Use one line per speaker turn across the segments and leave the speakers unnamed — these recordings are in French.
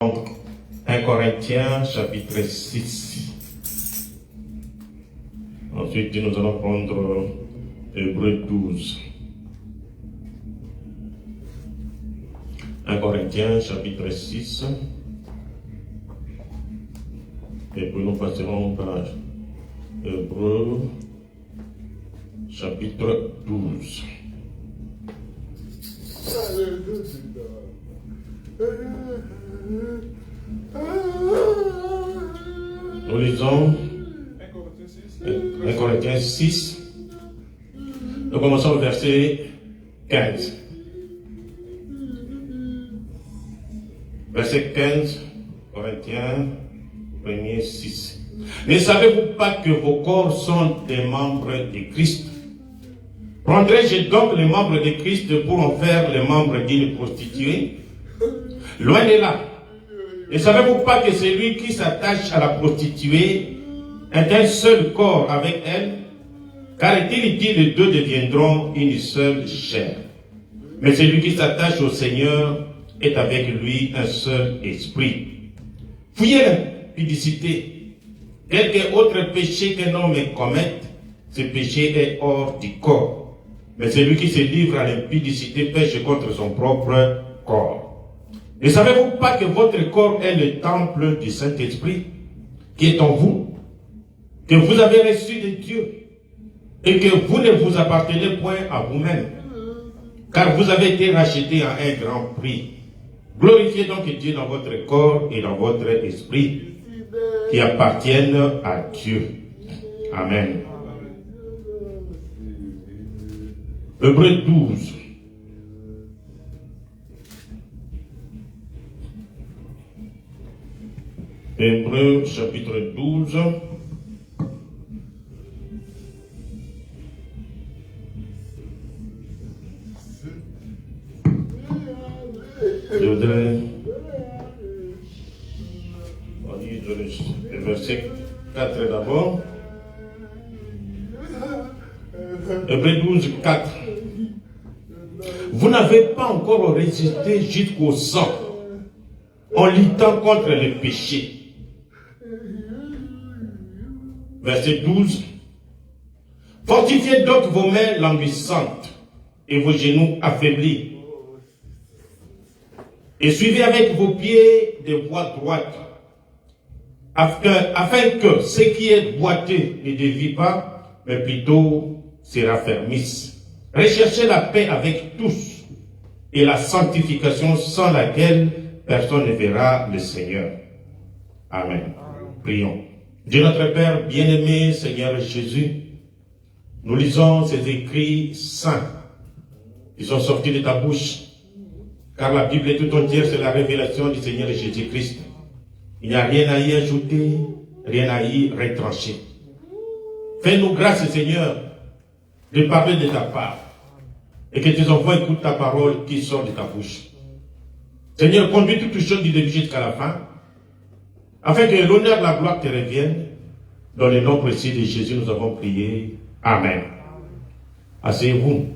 1 Corinthiens chapitre 6. Ensuite, nous allons prendre Hébreux 12. 1 Corinthiens chapitre 6. Et puis nous passerons par Hébreux chapitre 12. Nous lisons 1 Corinthiens 6. Nous commençons au verset 15. Verset 15, Corinthiens 1er 6. Ne savez-vous pas que vos corps sont des membres de Christ? Prendrai-je donc les membres de Christ pour en faire les membres d'une prostituée? Loin de là. Ne savez-vous pas que celui qui s'attache à la prostituée est un seul corps avec elle? Car est-il dit, les deux deviendront une seule chair. Mais celui qui s'attache au Seigneur est avec lui un seul esprit. Fuyez l'impudicité. Quelque autre péché qu'un homme commette, ce péché est hors du corps. Mais celui qui se livre à l'impudicité pêche contre son propre corps. Ne savez-vous pas que votre corps est le temple du Saint-Esprit qui est en vous, que vous avez reçu de Dieu, et que vous ne vous appartenez point à vous-même, car vous avez été rachetés à un grand prix. Glorifiez donc Dieu dans votre corps et dans votre esprit, qui appartiennent à Dieu. Amen. Hébreux 12. Hébreux chapitre 12. Je voudrais lire le verset 4 d'abord. Hébreux 12, 4. Vous n'avez pas encore résisté jusqu'au sang en luttant contre le péché. Verset 12. Fortifiez donc vos mains languissantes et vos genoux affaiblis. Et suivez avec vos pieds des voies droites, afin que ce qui est boiteux ne dévie pas, mais plutôt se raffermisse. Recherchez la paix avec tous et la sanctification sans laquelle personne ne verra le Seigneur. Amen. Prions. Dieu notre Père, bien-aimé Seigneur Jésus, nous lisons ces écrits saints qui sont sortis de ta bouche, car la Bible est tout entière, c'est la révélation du Seigneur Jésus-Christ. Il n'y a rien à y ajouter, rien à y retrancher. Fais-nous grâce, Seigneur, de parler de ta part, et que tes enfants écoutent ta parole qui sort de ta bouche. Seigneur, conduis toutes choses du début jusqu'à la fin, afin que l'honneur et la gloire te reviennent. Dans le nom précieux de Jésus, nous avons prié. Amen. Asseyez-vous.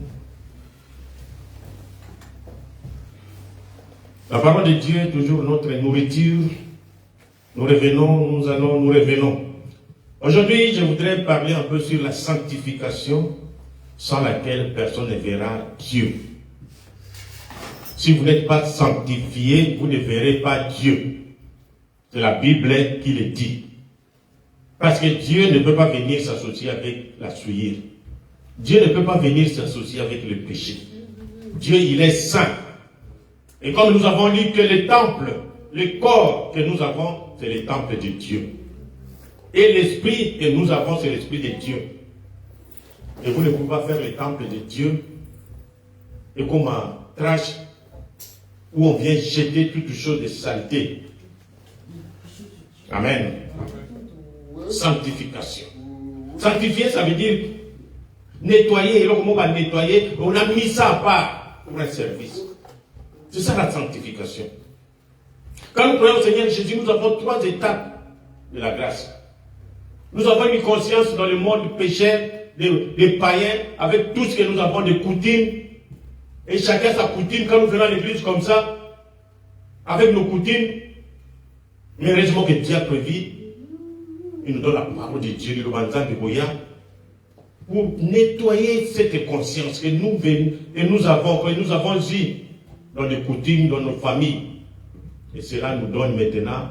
La parole de Dieu est toujours notre nourriture. Nous revenons, nous allons, nous revenons. Aujourd'hui, je voudrais parler un peu sur la sanctification sans laquelle personne ne verra Dieu. Si vous n'êtes pas sanctifié, vous ne verrez pas Dieu. C'est la Bible qui le dit. Parce que Dieu ne peut pas venir s'associer avec la souillure. Dieu ne peut pas venir s'associer avec le péché. Dieu, il est saint. Et comme nous avons lu que le temple, le corps que nous avons, c'est le temple de Dieu. Et l'esprit que nous avons, c'est l'esprit de Dieu. Et vous ne pouvez pas faire le temple de Dieu et comme un trash où on vient jeter toutes choses de saleté. Amen. Sanctification. Sanctifier, ça veut dire nettoyer. Et là, comment on va nettoyer? On a mis ça à part pour un service. C'est ça la sanctification. Quand nous prions au Seigneur Jésus, nous avons 3 étapes de la grâce. Nous avons une conscience dans le monde pécheur, des païens, avec tout ce que nous avons de coutumes. Et chacun sa coutume. Quand nous venons à l'église comme ça, avec nos coutumes, Mais heureusement que Dieu a prévu, il nous donne la parole de Dieu, le Banzan de Boya, pour nettoyer cette conscience que nous avons eu dans les coutumes, dans nos familles. Et cela nous donne maintenant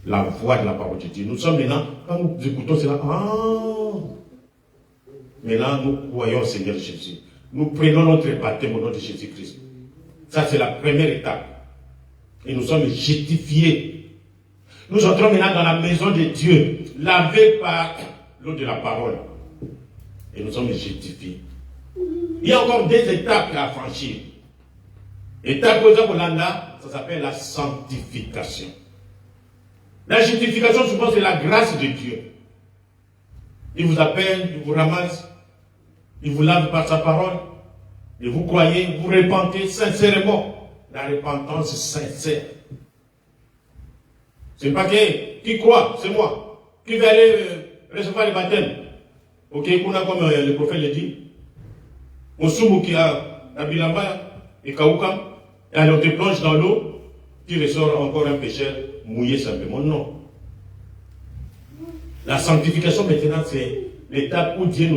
la voix de la parole de Dieu. Nous sommes maintenant, quand nous écoutons cela, maintenant nous croyons au Seigneur Jésus. Nous prenons notre baptême au nom de Jésus-Christ. Ça, c'est la première étape. Et nous sommes justifiés. Nous entrons maintenant dans la maison de Dieu, lavés par l'eau de la parole. Et nous sommes justifiés. Il y a encore des étapes à franchir. Étape Olanda, ça s'appelle la sanctification. La justification, souvent, c'est la grâce de Dieu. Il vous appelle, il vous ramasse, il vous lave par sa parole, et vous croyez, vous repentez sincèrement. La repentance sincère. C'est pas qui croit, c'est moi. Qui va aller recevoir le baptême. Ok, comme le prophète le dit. Osumu qui a Bilamba et Kaoukam, et alors on te plonge dans l'eau, tu ressors encore un pécheur mouillé simplement. Non. La sanctification maintenant, c'est l'étape où Dieu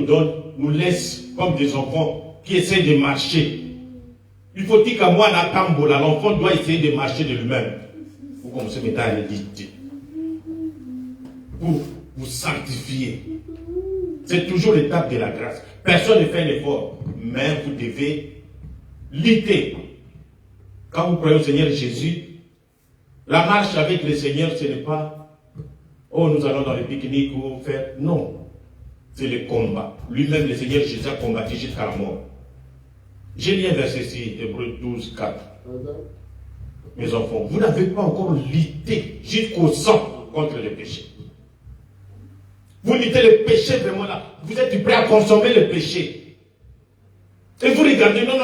nous laisse comme des enfants qui essaient de marcher. Il faut dire qu'à moi, l'enfant doit essayer de marcher de lui-même. Vous commencez maintenant à l'éditer. Pour vous sanctifier. C'est toujours l'étape de la grâce. Personne ne fait l'effort. Mais vous devez lutter. Quand vous croyez au Seigneur Jésus, la marche avec le Seigneur, ce n'est pas oh, nous allons dans les pique-niques ou faire. Non. C'est le combat. Lui-même, le Seigneur Jésus a combattu jusqu'à la mort. J'ai lu un verset ici, Hébreux 12, 4. Mes enfants, vous n'avez pas encore lutté jusqu'au sang contre le péché. Vous luttez le péché vraiment là. Vous êtes prêt à consommer le péché. Et vous regardez, non.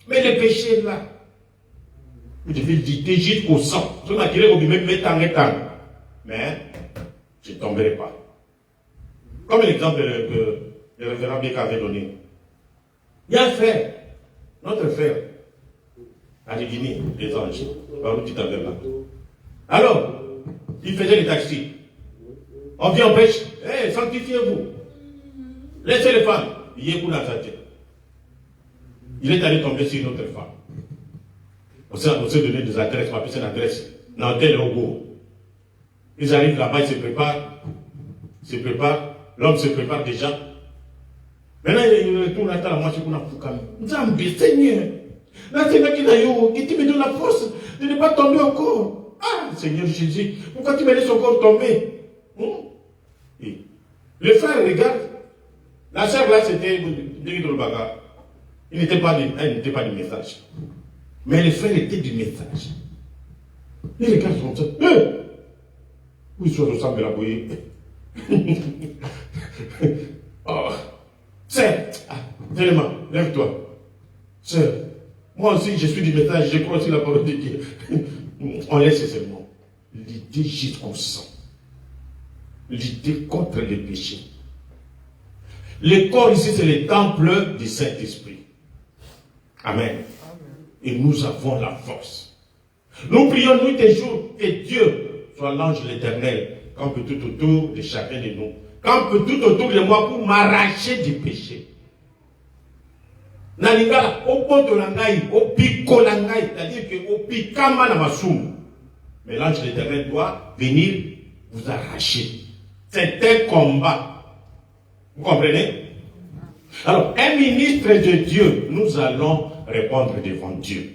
Mais le péché là, vous devez lutter jusqu'au sang. Mais je ne tomberai pas. Comme l'exemple que le révérend Beka avait donné. Il y a un frère, notre frère, à Guinée, les anges, par où tu t'avais là. Alors, il faisait les taxis. On vient en pêche, sanctifiez-vous. Laissez les femmes. Il est allé tomber sur une autre femme. On s'est donné des adresses, on a appelé une adresse. Dans tel logo. Ils arrivent là-bas, ils se préparent. L'homme se prépare déjà. Maintenant, il retourne à la moitié qu'on a foucamé. Nzambi, Seigneur. Là, c'est là qu'il a eu, qui me donne la force de ne pas tomber encore. Ah, Seigneur Jésus, pourquoi tu me laisses encore tomber? Et le frère regarde. La sœur là, c'était le bagarre. Elle n'était pas du message. Mais le frère était du message. Il regarde son sœur. Où ils sont ensemble la bouillie? Oh. Sœur, tellement, lève-toi. Sœur, moi aussi je suis du message, je crois aussi la parole de Dieu. On laisse seulement. L'idée jusqu'au sang. L'idée contre le péché. Le corps ici, c'est le temple du Saint-Esprit. Amen. Et nous avons la force. Nous prions nuit et jour que Dieu soit l'ange de l'Éternel, campe tout autour de chacun de nous. Campe tout autour de moi pour m'arracher du péché. Nalingala, au poto langai, au pico langai, c'est-à-dire que au pikama na masum. Mais l'ange de l'Éternel doit venir vous arracher. C'est un combat. Vous comprenez? Alors, un ministre de Dieu, nous allons répondre devant Dieu.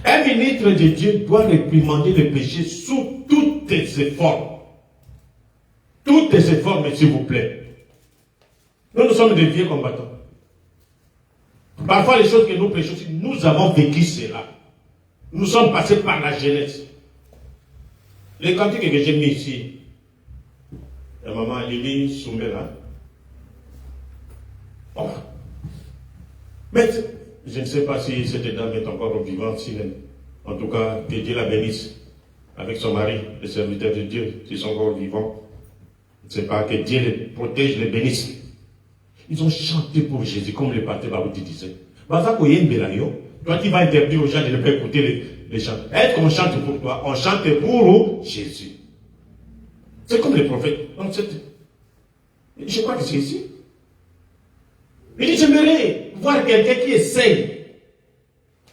Un ministre de Dieu doit réprimander le péché sous toutes ses formes. Toutes ces formes, s'il vous plaît. Nous sommes des vieux combattants. Parfois, les choses que nous prêchons, nous avons vécu cela. Nous sommes passés par la jeunesse. Les cantiques que j'ai mis ici, la maman Lili Soumbela. Oh. Mais je ne sais pas si cette dame est encore vivante. En tout cas, que Dieu la bénisse avec son mari, le serviteur de Dieu, s'ils sont encore vivants. Je ne sais pas, que Dieu les protège, les bénisse. Ils ont chanté pour Jésus, comme le pasteur Barouti disait. Toi, tu vas interdire aux gens de ne pas écouter les chants. Est-ce qu'on chante pour toi? On chante pour Jésus. C'est comme les prophètes. Donc, je crois que c'est ici. Il dit, j'aimerais voir quelqu'un qui essaye,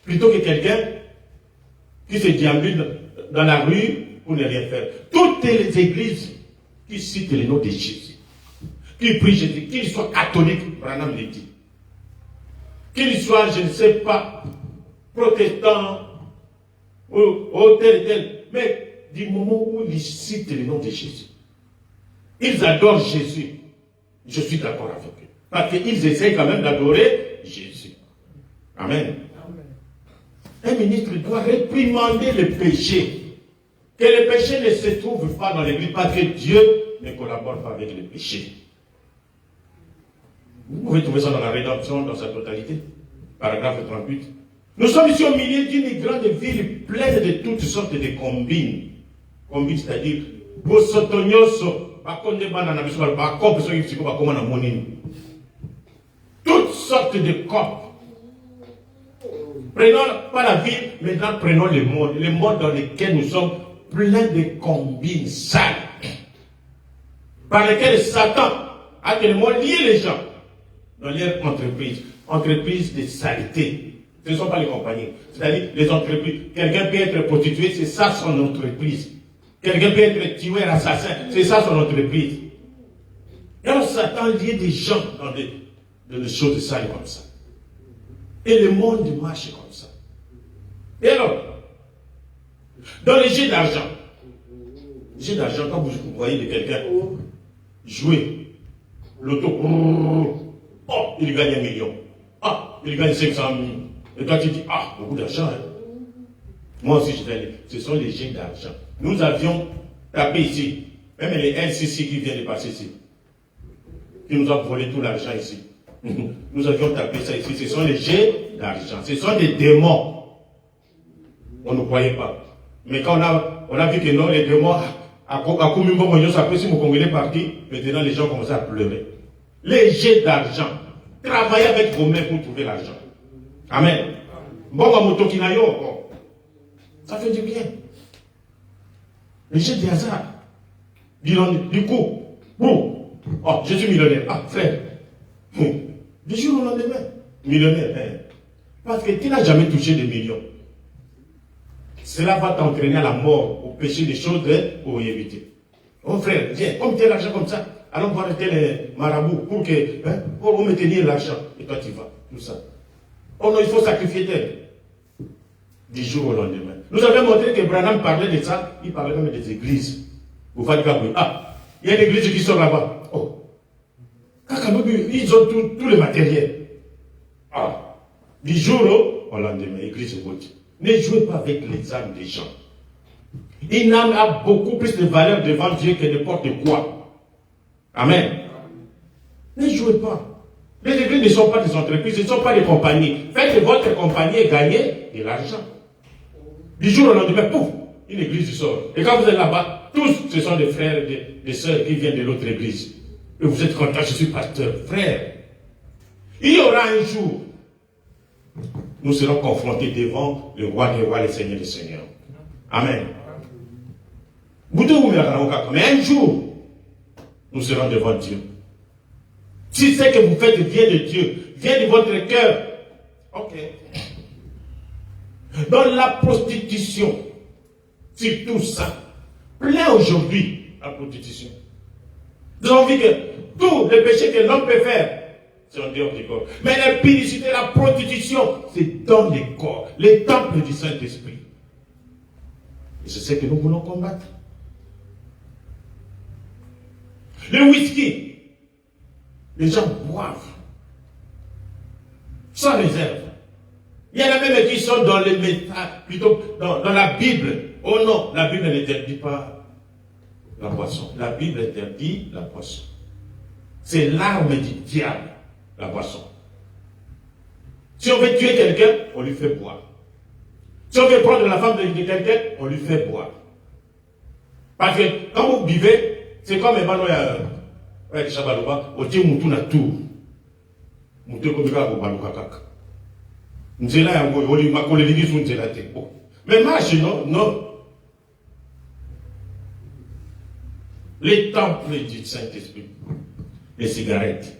plutôt que quelqu'un qui se déambule dans la rue pour ne rien faire. Toutes les églises qui citent le nom de Jésus, qui prient Jésus, qu'ils soient catholiques, Branham le dit, qu'ils soient, je ne sais pas, protestants, ou tel et tel, mais du moment où ils citent le nom de Jésus, ils adorent Jésus, je suis d'accord avec eux. Parce qu'ils essayent quand même d'adorer Jésus. Amen. Un ministre doit réprimander le péché. Que le péché ne se trouve pas dans l'église, parce que Dieu ne collabore pas avec le péché. Vous pouvez trouver ça dans la rédemption dans sa totalité. Paragraphe 38. Nous sommes ici au milieu d'une grande ville pleine de toutes sortes de combines. Combines, c'est-à-dire, toutes sortes de corps. Prenons pas la ville, maintenant prenons le monde. Le monde dans lequel nous sommes pleins de combines sales. Par lesquelles Satan a tellement lié les gens dans leur entreprise. Entreprise de saleté. Ce ne sont pas les compagnies. C'est-à-dire les entreprises. Quelqu'un peut être prostitué, c'est ça son entreprise. Quelqu'un peut être tueur, assassin, c'est ça son entreprise. Et alors Satan lie des gens dans des choses sales comme ça. Et le monde marche comme ça. Et alors, dans les jeux d'argent, quand vous voyez de quelqu'un jouer l'auto, oh, il gagne 1 million. Ah, il gagne 500 000. Et toi tu dis, ah, beaucoup d'argent. Hein. Moi aussi je vais. Ce sont les jeux d'argent. Nous avions tapé ici, même les LCC qui viennent de passer ici, qui nous ont volé tout l'argent ici. Nous avions tapé ça ici. Ce sont les jets d'argent. Ce sont des démons. On ne croyait pas. Mais quand on a vu que non, les démons, à Koumimbo, ça peut si mon Congolais parti, maintenant les gens commençaient à pleurer. Les jets d'argent. Travaillez avec vos mains pour trouver l'argent. Amen. Bon, ça fait du bien. Les jets de hasard. Du coup, bon, oh, je suis millionnaire. Ah, frère. Du jour au lendemain, millionnaire. Hein. Parce que tu n'as jamais touché des millions. Cela va t'entraîner à la mort, au péché des choses pour y éviter. Oh frère, viens, comme tu as l'argent comme ça, allons voir tel marabout pour me tenir l'argent. Et toi tu vas, tout ça. Oh non, il faut sacrifier tel. Du jour au lendemain. Nous avons montré que Branham parlait de ça, il parlait même des églises. Vous faites quoi? Ah, il y a une église qui sort là-bas. Oh. Ils ont tout le matériel. Ah, du jour au lendemain, l'église est maudite. Ne jouez pas avec les âmes des gens. Une âme a beaucoup plus de valeur devant Dieu que n'importe quoi. Amen. Ne jouez pas. Les églises ne sont pas des entreprises, ce ne sont pas des compagnies. Faites votre compagnie et gagnez de l'argent. Du jour au lendemain, pouf, une église sort. Et quand vous êtes là-bas, tous ce sont des frères et des sœurs qui viennent de l'autre église. Et vous êtes content, je suis pasteur. Frère, il y aura un jour, nous serons confrontés devant le roi des rois, le Seigneur des seigneurs. Amen. Mais un jour, nous serons devant Dieu. Si ce que vous faites vient de Dieu, vient de votre cœur, ok. Dans la prostitution, c'est tout ça. Plein aujourd'hui, la prostitution. Nous avons vu que tous les péchés que l'homme peut faire, c'est en dehors du corps. Mais la publicité, la prostitution, c'est dans les corps, les temples du Saint-Esprit. Et c'est ce que nous voulons combattre. Le whisky, les gens boivent sans réserve. Il y en a même qui sont dans les métal, plutôt dans la Bible. Oh non, la Bible n'interdit pas la boisson. La Bible interdit la boisson. C'est l'arme du diable, la boisson. Si on veut tuer quelqu'un, on lui fait boire. Si on veut prendre la femme de quelqu'un, on lui fait boire. Parce que quand vous buvez, c'est comme un ballon à Chabaloba, au Dieu Moutou na tour. Moutou comme ça, au Balou Kakak. Nzela ya ngoi, oli makole ligi sun nzela te. Mais marche, non, non. Les temples du Saint-Esprit, les cigarettes.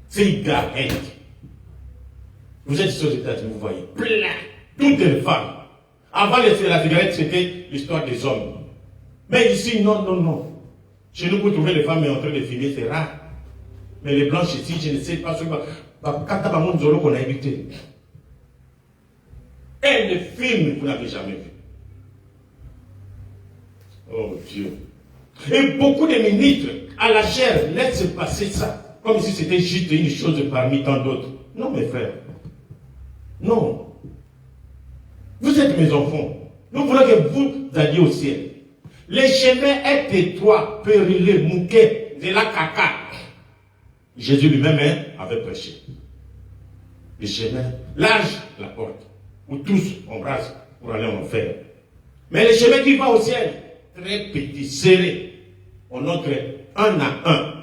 Cigarettes. Vous êtes aux États-Unis, vous voyez, plein, toutes les femmes. Avant la cigarette, c'était l'histoire des hommes. Mais ici, non, non, non. Chez nous, vous trouvez les femmes en train de fumer, c'est rare. Mais les blanches ici, je ne sais pas ce qu'on a évité. Et les films que vous n'avez jamais vus. Oh Dieu. Et beaucoup de ministres, à la chair, laissent passer ça. Comme si c'était juste une chose parmi tant d'autres. Non, mes frères. Non. Vous êtes mes enfants. Nous voulons que vous alliez au ciel. Les chemins est étroits, périleux, mouquets, de la caca. Jésus lui-même avait prêché. Les chemins, large la porte, où tous embrassent pour aller en enfer. Mais les chemins qui vont au ciel, très petits, serrés. On entre un à un.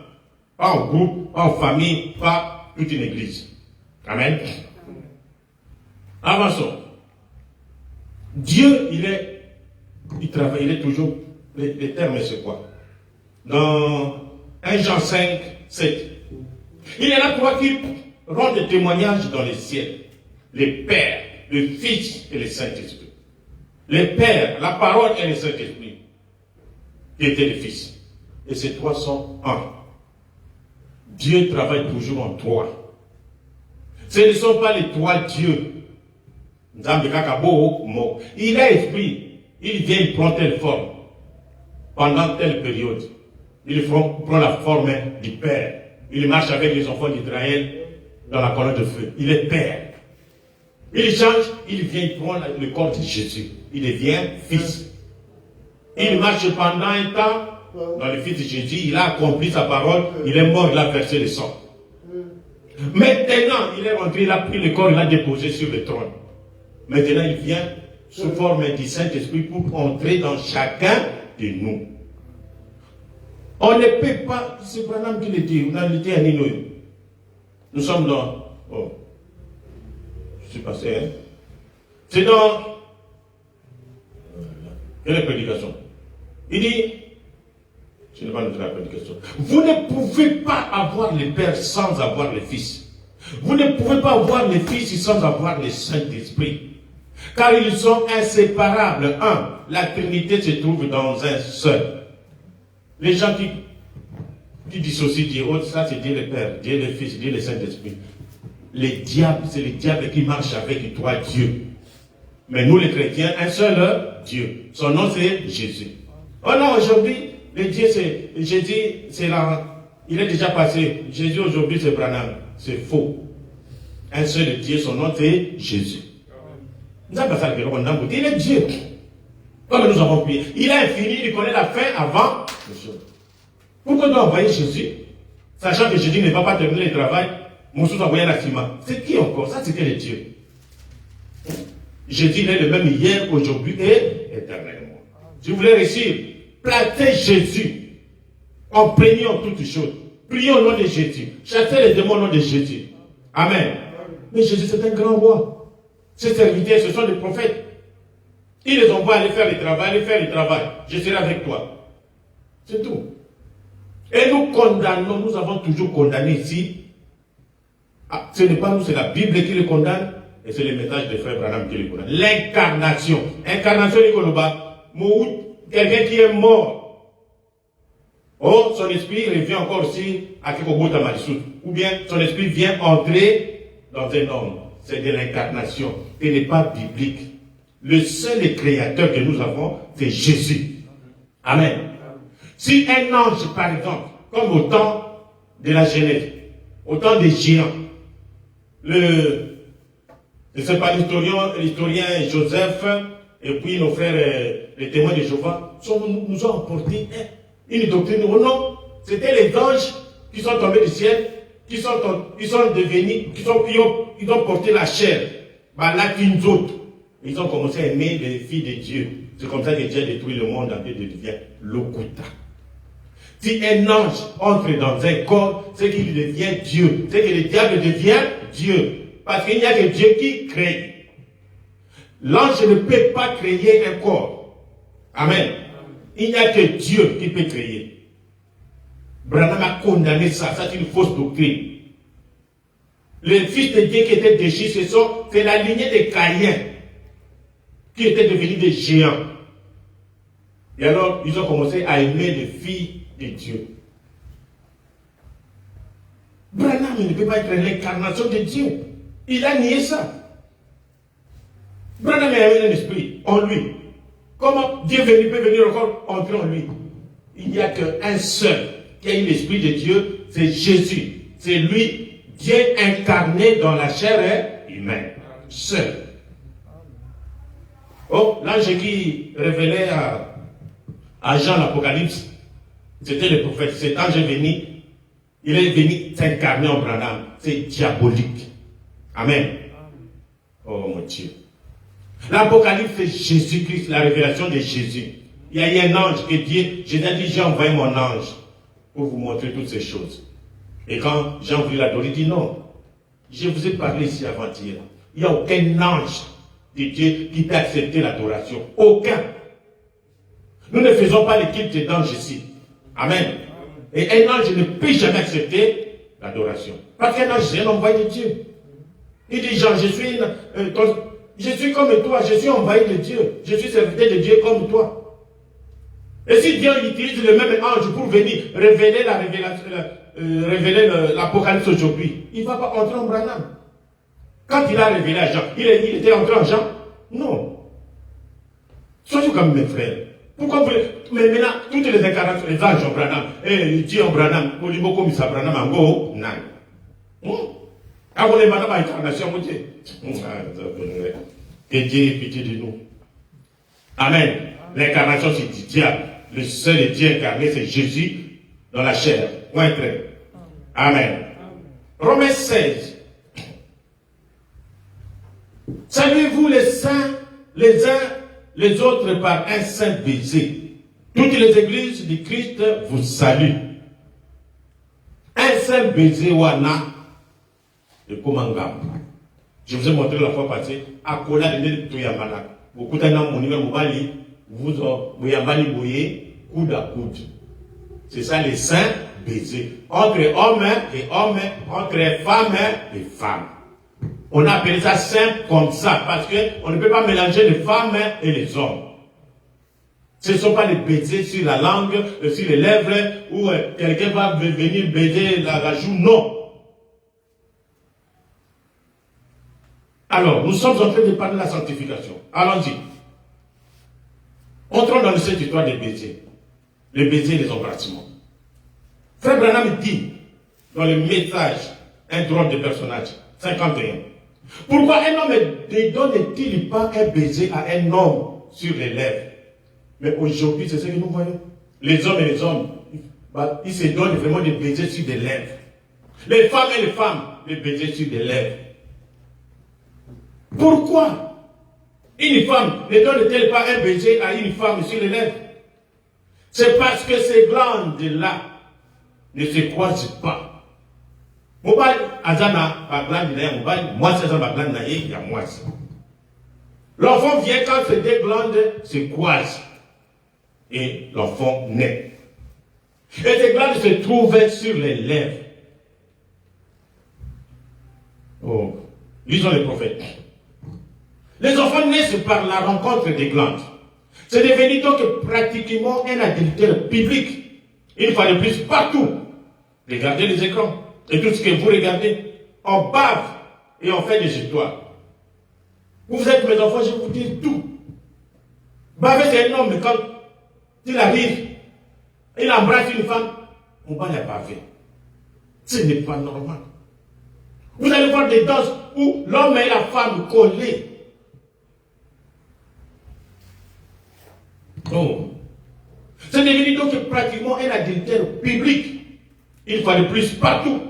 Pas en groupe, pas en famille, pas toute une église. Amen. Avançons. Dieu, il travaille, il est toujours, les termes c'est quoi? Dans 1 Jean 5, 7. Il y en a trois qui rendent témoignage dans les ciels. Les Pères, le Fils et le Saint-Esprit. Les Pères, la parole et le Saint-Esprit, qui étaient les Fils. Et ces trois sont un. Dieu travaille toujours en trois. Ce ne sont pas les trois dieux. Il est esprit. Il vient, il prend telle forme. Pendant telle période. Il prend la forme du Père. Il marche avec les enfants d'Israël dans la colonne de feu. Il est Père. Il change, il vient, il prend le corps de Jésus. Il devient Fils. Il marche pendant un temps dans le Fils de Jésus. Il a accompli sa parole. Il est mort, il a versé le sang. Maintenant, il est rentré, il a pris le corps, il l'a déposé sur le trône. Maintenant, il vient sous forme du Saint-Esprit pour entrer dans chacun de nous. On ne peut pas, c'est Branham qui le dit, on a le dit à Nino. Nous sommes dans, oh, je suis passé, hein. C'est dans, quelle est la prédication? Il dit, je ne vais pas nous dire la prédication. Vous ne pouvez pas avoir le Père sans avoir le Fils. Vous ne pouvez pas avoir le Fils sans avoir le Saint-Esprit. Car ils sont inséparables. Un, la Trinité se trouve dans un seul. Les gens qui dissocient Dieu, ça c'est Dieu le Père, Dieu le Fils, Dieu le Saint-Esprit. Les diables, c'est les diables qui marchent avec trois dieux. Mais nous les chrétiens, un seul Dieu. Son nom c'est Jésus. Oh non, aujourd'hui, le Dieu c'est, Jésus, c'est là, il est déjà passé. Jésus aujourd'hui c'est Branham. C'est faux. Un seul Dieu, son nom c'est Jésus. Nous avons ça, il est Dieu. Comme nous avons prié. Il est infini, il connaît la fin avant le jour. Pourquoi nous envoyer Jésus, sachant que Jésus ne va pas terminer le travail, Moussous envoyé un ciment. C'est qui encore? Ça, c'était le Dieu. Jésus est le même hier, aujourd'hui et éternellement. Si vous voulez réussir, plantez Jésus en plaignant toutes choses. Prions au nom de Jésus. Chassez les démons au nom de Jésus. Amen. Mais Jésus, c'est un grand roi. Ses serviteurs, ce sont des prophètes. Il les envoie aller faire le travail, Je serai avec toi. C'est tout. Et nous condamnons, nous avons toujours condamné ici. Ah, ce n'est pas nous, c'est la Bible qui le condamne. Et c'est le message de Frère Branham qui le condamne. L'incarnation. Incarnation, quelqu'un qui est mort. Oh, son esprit revient encore aussi à Kikobota Marisou. Ou bien son esprit vient entrer dans un homme. C'est de l'incarnation. Ce n'est pas biblique. Le seul créateur que nous avons, c'est Jésus. Amen. Si un ange, par exemple, comme au temps de la Genèse, au temps des géants, je ne sais pas, l'historien Joseph, et puis nos frères, les témoins de Jéhovah, nous ont apporté une doctrine. Oh non, c'était les anges qui sont tombés du ciel, qui sont devenus, ils ont porté la chair. Bah, là, qu'une autre. Ils ont commencé à aimer les filles de Dieu. C'est comme ça que Dieu détruit le monde entier, devient l'Okuta. Si un ange entre dans un corps, c'est qu'il devient Dieu. C'est que le diable devient Dieu. Parce qu'il n'y a que Dieu qui crée. L'ange ne peut pas créer un corps. Amen. Il n'y a que Dieu qui peut créer. Branham a condamné ça. Ça, c'est une fausse doctrine. Les fils de Dieu qui étaient déchus, c'est la lignée des Caïens qui étaient devenus des géants. Et alors, ils ont commencé à aimer les filles de Dieu. Branham ne peut pas être l'incarnation de Dieu. Il a nié ça. Branham a un esprit en lui. Comment Dieu peut venir encore entrer en lui? Il n'y a qu'un seul qui a eu l'esprit de Dieu, c'est Jésus. C'est lui, Dieu incarné dans la chair humaine. Seul. Oh, l'ange qui révélait à Jean l'Apocalypse, c'était le prophète. Cet ange est venu, il est venu s'incarner en Branham. C'est diabolique. Amen. Oh mon Dieu. L'Apocalypse, c'est Jésus-Christ, la révélation de Jésus. Il y a eu un ange que Dieu, Jésus a dit, j'ai envoyé mon ange pour vous montrer toutes ces choses. Et quand Jean voulait l'adorer, il dit non. Je vous ai parlé ici avant-hier. Il n'y a aucun ange de Dieu qui peut accepter l'adoration. Aucun. Nous ne faisons pas les cultes d'anges ici. Amen. Et un ange ne peut jamais accepter l'adoration. Parce qu'un ange, c'est un envoyé de Dieu. Il dit, Jean, je suis comme toi, je suis envoyé de Dieu. Je suis serviteur de Dieu comme toi. Et si Dieu utilise le même ange pour venir révéler l'Apocalypse aujourd'hui, il ne va pas entrer en Branham. Quand il a révélé à Jean, il était entré en Jean? Non. Soyez comme mes frères. Pourquoi vous... Mais maintenant, toutes les incarnations, les anges en Branham, et Dieu en Branham, pour les mots comme ça, Branham en go, non. Quand vous les madame à incarnation, vous dites, que Dieu ait pitié de nous. Amen. L'incarnation, c'est du diable. Le seul Dieu incarné, c'est Jésus dans la chair. Point très. Amen. Romains 16. Saluez-vous les saints, les uns les autres par un saint baiser. Toutes les églises du Christ vous saluent. Un saint baiser wana de Komangam. Je vous ai montré la fois passée, à Kola de Touyamana. Beaucoup d'années, mon niveau Moubali, vous boyé, coude à coude. C'est ça les saints baisers. Entre hommes et hommes, entre femmes et femmes. On a appelé ça saint comme ça, parce qu'on ne peut pas mélanger les femmes et les hommes. Ce ne sont pas les baisers sur la langue, sur les lèvres, où quelqu'un va venir baiser la joue, non. Alors, nous sommes en train de parler de la sanctification. Allons-y. Entrons dans cette histoire des baisers. Les baisers et les embrassements. Frère Branham dit, dans le message, un drôle de personnage, 51. Pourquoi un homme ne donne-t-il pas un baiser à un homme sur les lèvres? Mais aujourd'hui, c'est ce que nous voyons. Les hommes et les hommes, ils se donnent vraiment des baisers sur des lèvres. Les femmes et les femmes, des baisers sur des lèvres. Pourquoi une femme ne donne-t-elle pas un baiser à une femme sur les lèvres? C'est parce que ces glandes-là ne se croisent pas. L'enfant vient quand ces deux glandes se croisent et l'enfant naît. Et ces glandes se trouvent sur les lèvres. Oh, lisons les prophètes. Les enfants naissent par la rencontre des glandes. C'est devenu donc pratiquement un adultère public. Une fois de plus, partout. Regardez les écrans. Et tout ce que vous regardez, on bave et on fait des histoires. Vous êtes mes enfants, je vous dis tout. Baver, c'est un homme, mais quand il arrive, il embrasse une femme, on va la baver. Ce n'est pas normal. Vous allez voir des danses où l'homme et la femme collés. Oh. C'est devenu donc pratiquement un adultère public. Une fois de plus, partout.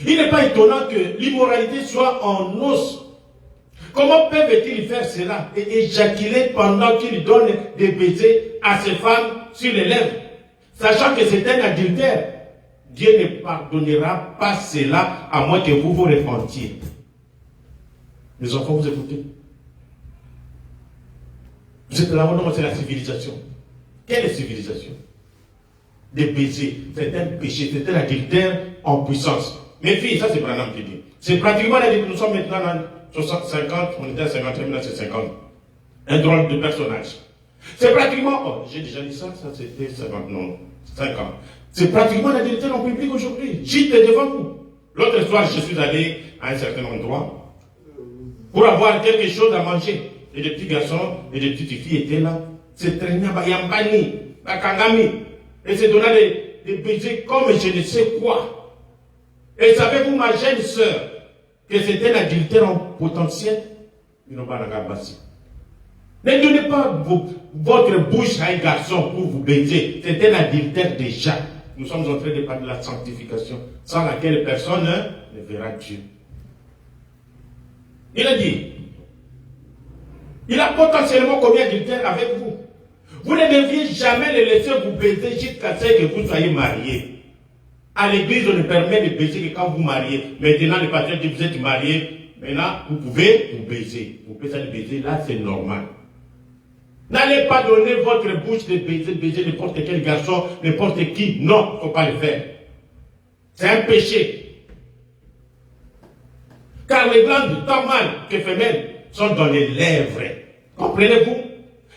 Il n'est pas étonnant que l'immoralité soit en os. Comment peuvent-ils faire cela et éjaculer pendant qu'ils donnent des baisers à ces femmes sur les lèvres, sachant que c'est un adultère? Dieu ne pardonnera pas cela à moins que vous vous repentiez. Les enfants, vous écoutez. Vous êtes là-haut, non, c'est la civilisation. Quelle est civilisation? Des baisers, c'est un péché, c'est un adultère en puissance. Mes filles, ça c'est Branham qui dit. C'est pratiquement, nous sommes maintenant dans 50, on était à 50, maintenant c'est 50. Un drôle de personnage. C'est pratiquement, oh, j'ai déjà dit ça c'était 50, non, 5 ans. C'est pratiquement l'adultère en public aujourd'hui. J'étais devant vous. L'autre soir, je suis allé à un certain endroit pour avoir quelque chose à manger. Et des petits garçons et des petites filles étaient là. C'est traîné à Yambani, à Kangami. Et se donnaient des baisers comme je ne sais quoi. Et savez-vous, ma jeune sœur, que c'était l'adultère en potentiel? Ne donnez pas votre bouche à un garçon pour vous baiser. C'était l'adultère déjà. Nous sommes en train de parler de la sanctification, sans laquelle personne ne verra Dieu. Il a dit, il a potentiellement combien d'adultères avec vous? Vous ne deviez jamais le laisser vous baiser jusqu'à ce que vous soyez mariés. À l'église, on ne permet de baiser que quand vous mariez. Maintenant, le pasteur dit, vous êtes mariés, maintenant, vous pouvez vous baiser. Vous pouvez le baiser, là, c'est normal. N'allez pas donner votre bouche de baiser n'importe quel garçon, n'importe qui. Non, il ne faut pas le faire. C'est un péché. Car les glandes, tant mâles que femelles, sont dans les lèvres. Comprenez-vous?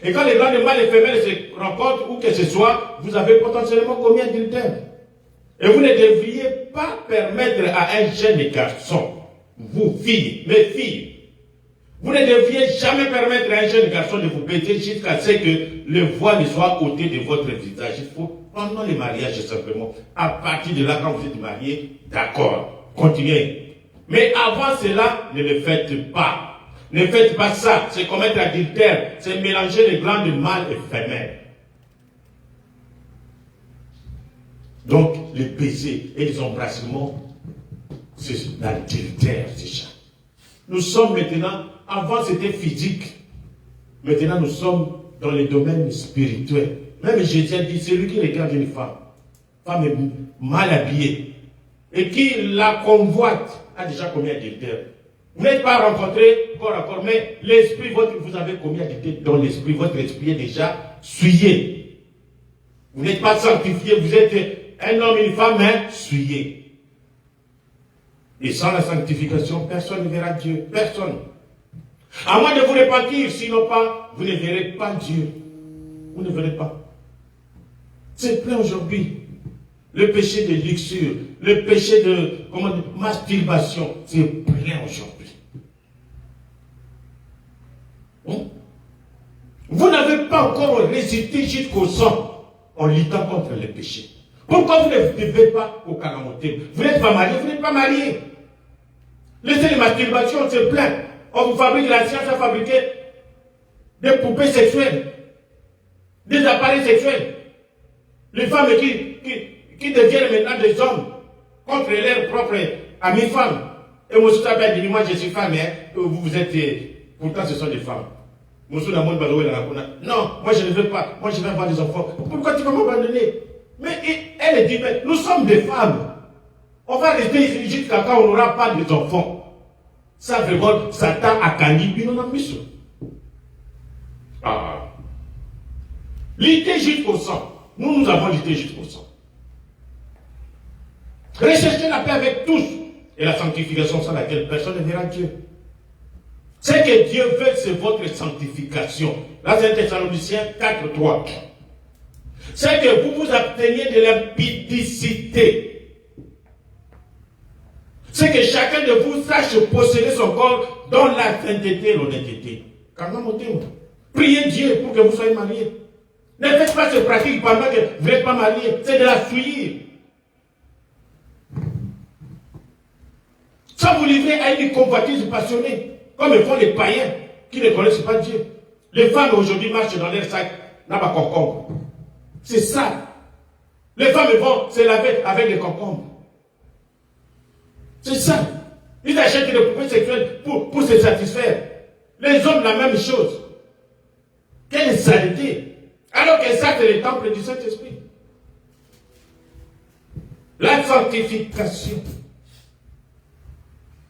Et quand les glandes mâles et femelles se rencontrent, ou que ce soit, vous avez potentiellement combien d'adultères? Et vous ne devriez pas permettre à un jeune garçon, vous filles, mes filles, vous ne devriez jamais permettre à un jeune garçon de vous baiser jusqu'à ce que le voile soit ôté de votre visage. Il faut, pendant le mariage simplement, à partir de là, quand vous êtes mariés, d'accord, continuez. Mais avant cela, ne le faites pas. Ne faites pas ça, c'est commettre l'adultère, c'est mélanger les glandes mâles et femelles. Donc, les baisers et les embrassements, c'est l'adultère déjà. Nous sommes maintenant, avant c'était physique, maintenant nous sommes dans les domaines spirituels. Même Jésus a dit, celui qui regarde une femme est mal habillée, et qui la convoite, a déjà combien d'adultères? Vous n'êtes pas rencontré corps à corps, mais l'esprit, vous avez combien d'adultères dans l'esprit? Votre esprit est déjà souillé. Vous n'êtes pas sanctifié, vous êtes un homme et une femme, hein, souillés. Et sans la sanctification, personne ne verra Dieu. Personne. À moins de vous repentir, sinon pas, vous ne verrez pas Dieu. Vous ne verrez pas. C'est plein aujourd'hui. Le péché de luxure, le péché de masturbation, c'est plein aujourd'hui. Vous n'avez pas encore résisté jusqu'au sang en luttant contre le péché. Pourquoi vous ne devez pas au calamoté? Vous n'êtes pas marié, vous n'êtes pas marié. Laissez les masturbations, c'est plein. On vous fabrique, la science a fabriqué des poupées sexuelles, des appareils sexuels. Les femmes qui deviennent maintenant des hommes contre leurs propres amies femmes. Et moi, je suis femme, hein, vous êtes, pourtant ce sont des femmes. Non, moi je ne veux pas, moi je veux avoir des enfants. Pourquoi tu vas m'abandonner? Mais elle dit, mais nous sommes des femmes. On va rester ici jusqu'à quand on n'aura pas des enfants. Ça vraiment, Satan a gagné, puis on a mis ça. Ah. Lutter jusqu'au sang. Nous avons lutté jusqu'au sang. Recherchez la paix avec tous. Et la sanctification sans laquelle personne ne verra Dieu. Ce que Dieu veut, c'est votre sanctification. Là, c'est 1 Thessaloniciens 4:3. C'est que vous vous absteniez de l'impudicité. C'est que chacun de vous sache posséder son corps dans la sainteté et l'honnêteté. Priez Dieu pour que vous soyez mariés. Ne faites pas ce pratique pendant que vous n'êtes pas mariés. C'est de la souillir. Ça vous livrer à une convoitise passionnée, comme le font les païens qui ne connaissent pas Dieu. Les femmes aujourd'hui marchent dans leur sac, n'a pas concombre. C'est ça. Les femmes vont se laver avec des concombres. C'est ça. Ils achètent des poupées sexuelles pour se satisfaire. Les hommes, la même chose. Quelle saleté. Alors que ça, c'est le temple du Saint-Esprit. La sanctification.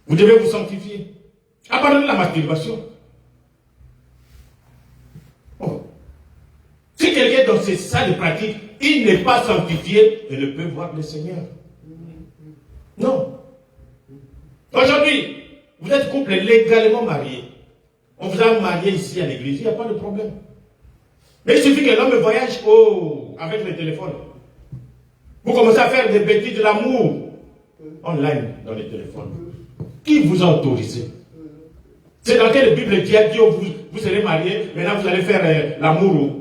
Vous devez vous sanctifier. Abandonnez la masturbation. Oh. Si quelqu'un est dans ces salles de pratique, il n'est pas sanctifié et ne peut voir le Seigneur. Non. Aujourd'hui, vous êtes couple légalement marié. On vous a marié ici à l'église, il n'y a pas de problème. Mais il suffit que l'homme voyage avec le téléphone. Vous commencez à faire des bêtises de l'amour online dans les téléphones. Qui vous a autorisé? C'est dans quelle Bible qui a dit vous serez mariés, maintenant vous allez faire l'amour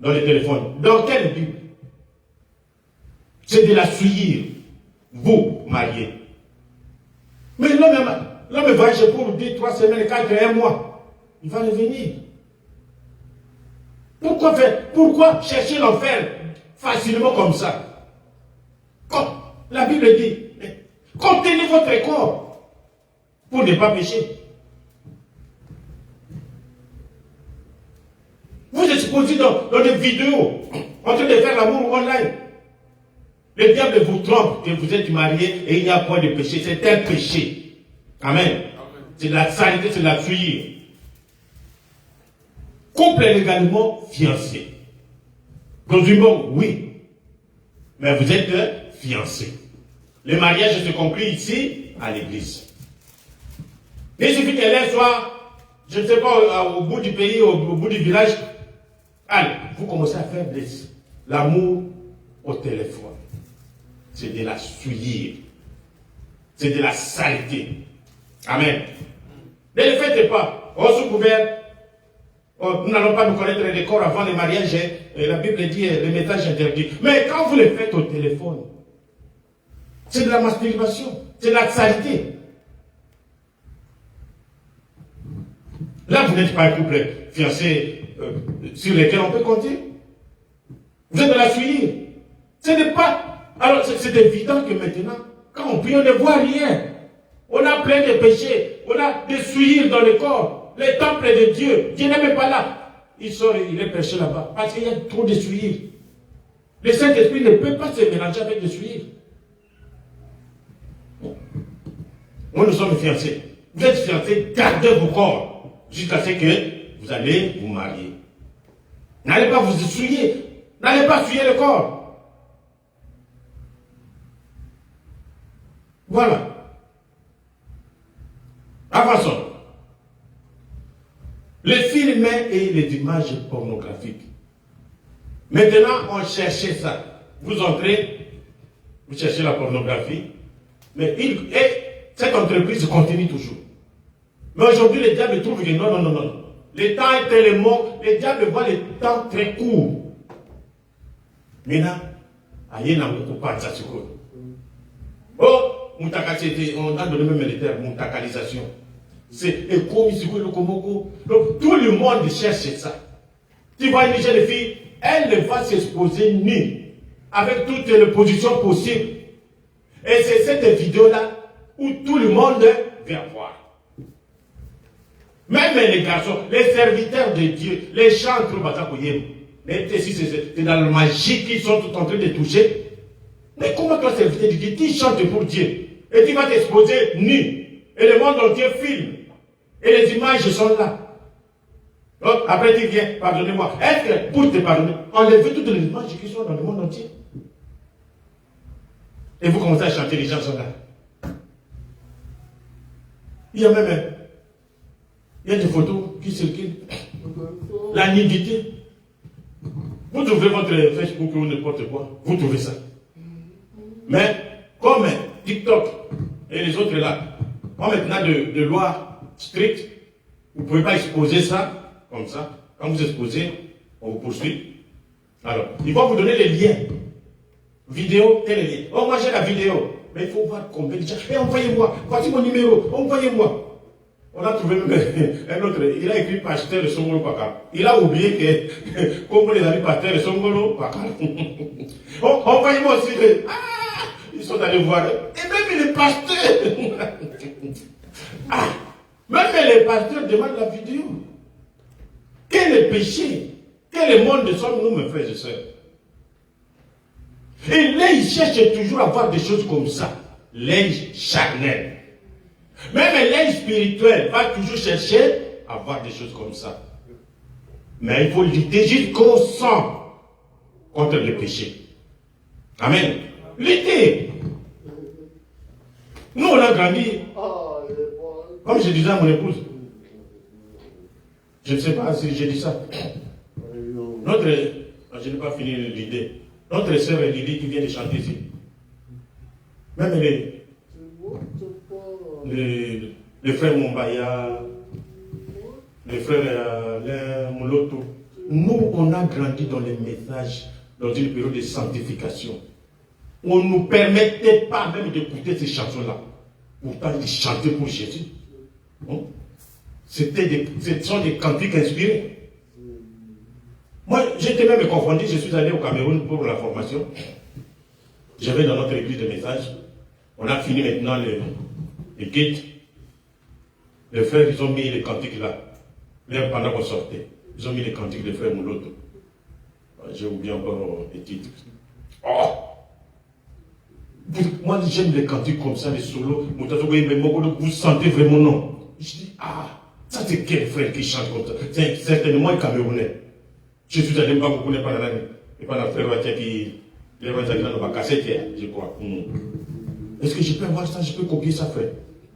dans les téléphones? Dans quelle Bible? C'est de la souillir, vous mariés. Mais l'homme voyage pour 2, 3 semaines, 4, 1 mois. Il va revenir. Pourquoi chercher l'enfer facilement comme ça? Comme la Bible dit, contenez votre corps pour ne pas pécher. Vous êtes exposé dans des vidéos en train de faire l'amour online. Le diable vous trompe que vous êtes marié et il n'y a point de péché. C'est un péché. Amen. C'est de la saleté, c'est de la fuite. Couple légalement fiancé. Prosumons, oui. Mais vous êtes fiancé. Le mariage se conclut ici, à l'église. Il suffit qu'elle soit, je ne sais pas, au bout du pays, au bout du village. Allez, vous commencez à faire l'amour au téléphone. C'est de la souillir. C'est de la saleté. Amen. Ne le faites pas. Sous couvert. Nous n'allons pas nous connaître les corps avant le mariage. La Bible dit le métage interdit. Mais quand vous le faites au téléphone, c'est de la masturbation. C'est de la saleté. Là, vous n'êtes pas un couple fiancé sur lequel on peut compter. Vous êtes de la suivre. Ce n'est pas. Alors, c'est évident que maintenant, quand on prie, on ne voit rien. On a plein de péchés. On a des souillures dans le corps. Le temple de Dieu. Dieu n'est même pas là. Il sort et il est prêché là-bas. Parce qu'il y a trop de souillures. Le Saint-Esprit ne peut pas se mélanger avec des souillures. Nous sommes fiancés. Vous êtes fiancés, gardez vos corps jusqu'à ce que vous allez vous marier. N'allez pas vous souiller. N'allez pas souiller le corps. Voilà. Avançons. Les films et les images pornographiques. Maintenant, on cherchait ça. Vous entrez, vous cherchez la pornographie, mais cette entreprise continue toujours. Mais aujourd'hui, le diable trouve que non. Le temps est tellement, le diable voit le temps très court. Maintenant, aïe, n'a pas de ça. Oh, on a donné même le terme, moutakalisation. C'est le Komoko. Donc, tout le monde cherche ça. Tu vois une jeune fille, elle va s'exposer nue, avec toutes les positions possibles. Et c'est cette vidéo-là où tout le monde vient voir. Même les garçons, les serviteurs de Dieu, les chantres, mais si c'est dans la magie qu'ils sont tout en train de toucher. Mais comment toi, serviteur de Dieu, tu chantes pour Dieu et tu vas t'exposer nu et le monde entier filme et les images sont là. Donc, après tu viens, pardonnez-moi. Est-ce que pour te pardonner, enlevez toutes les images qui sont dans le monde entier? Et vous commencez à chanter, les gens sont là. Il y a même des photos qui circulent. La nudité. Vous trouvez votre Facebook ou n'importe quoi, vous trouvez ça. Mais comme TikTok et les autres là ont maintenant de lois strictes, vous ne pouvez pas exposer ça comme ça. Quand vous exposez, on vous poursuit. Alors, ils vont vous donner les liens. Vidéo, tel lien. Oh, moi j'ai la vidéo. Mais il faut voir combien de gens. Et envoyez-moi. Voici mon numéro. Envoyez-moi. On a trouvé même un autre. Il a écrit pasteur Songolo Paka. Il a oublié que, comme les amis pasteurs Songolo Paka. Oh, envoyez-moi aussi. Ils sont allés voir. Et même les pasteurs. Même les pasteurs demandent la vidéo. Quel est le péché? Quel monde sommes-nous, mes frères et sœurs? Et là, ils cherchent toujours à voir des choses comme ça. L'œil charnel. Même l'œil spirituel va toujours chercher à voir des choses comme ça. Mais il faut lutter jusqu'au sang contre le péché. Amen. Lutter. Nous, on a grandi. Comme je disais à mon épouse. Je ne sais pas si j'ai dit ça. Je n'ai pas fini l'idée. Notre sœur Lydie qui vient de chanter ici. Même les frères Mombaya, les frères Mouloto. Nous, on a grandi dans les messages, dans une période de sanctification. On ne nous permettait pas même d'écouter ces chansons-là. Pourtant, ils chantaient pour Jésus. Ce sont des cantiques inspirés. Moi, j'étais même confondu, je suis allé au Cameroun pour la formation. J'avais dans notre église de messages. On a fini maintenant les guides. Les frères, ils ont mis les cantiques là. Même pendant qu'on sortait. Ils ont mis les cantiques des frères Mouloto. J'ai oublié encore les titres. Oh! Moi, j'aime les cantiques comme ça, les solos. Vous sentez vraiment non. Je dis, ça c'est quel frère qui chante comme ça? C'est certainement un Camerounais. Je suis allé me voir beaucoup de Pananani. Et pas la frère qui les va casser, je crois. Est-ce que je peux voir ça? Je peux copier ça, frère?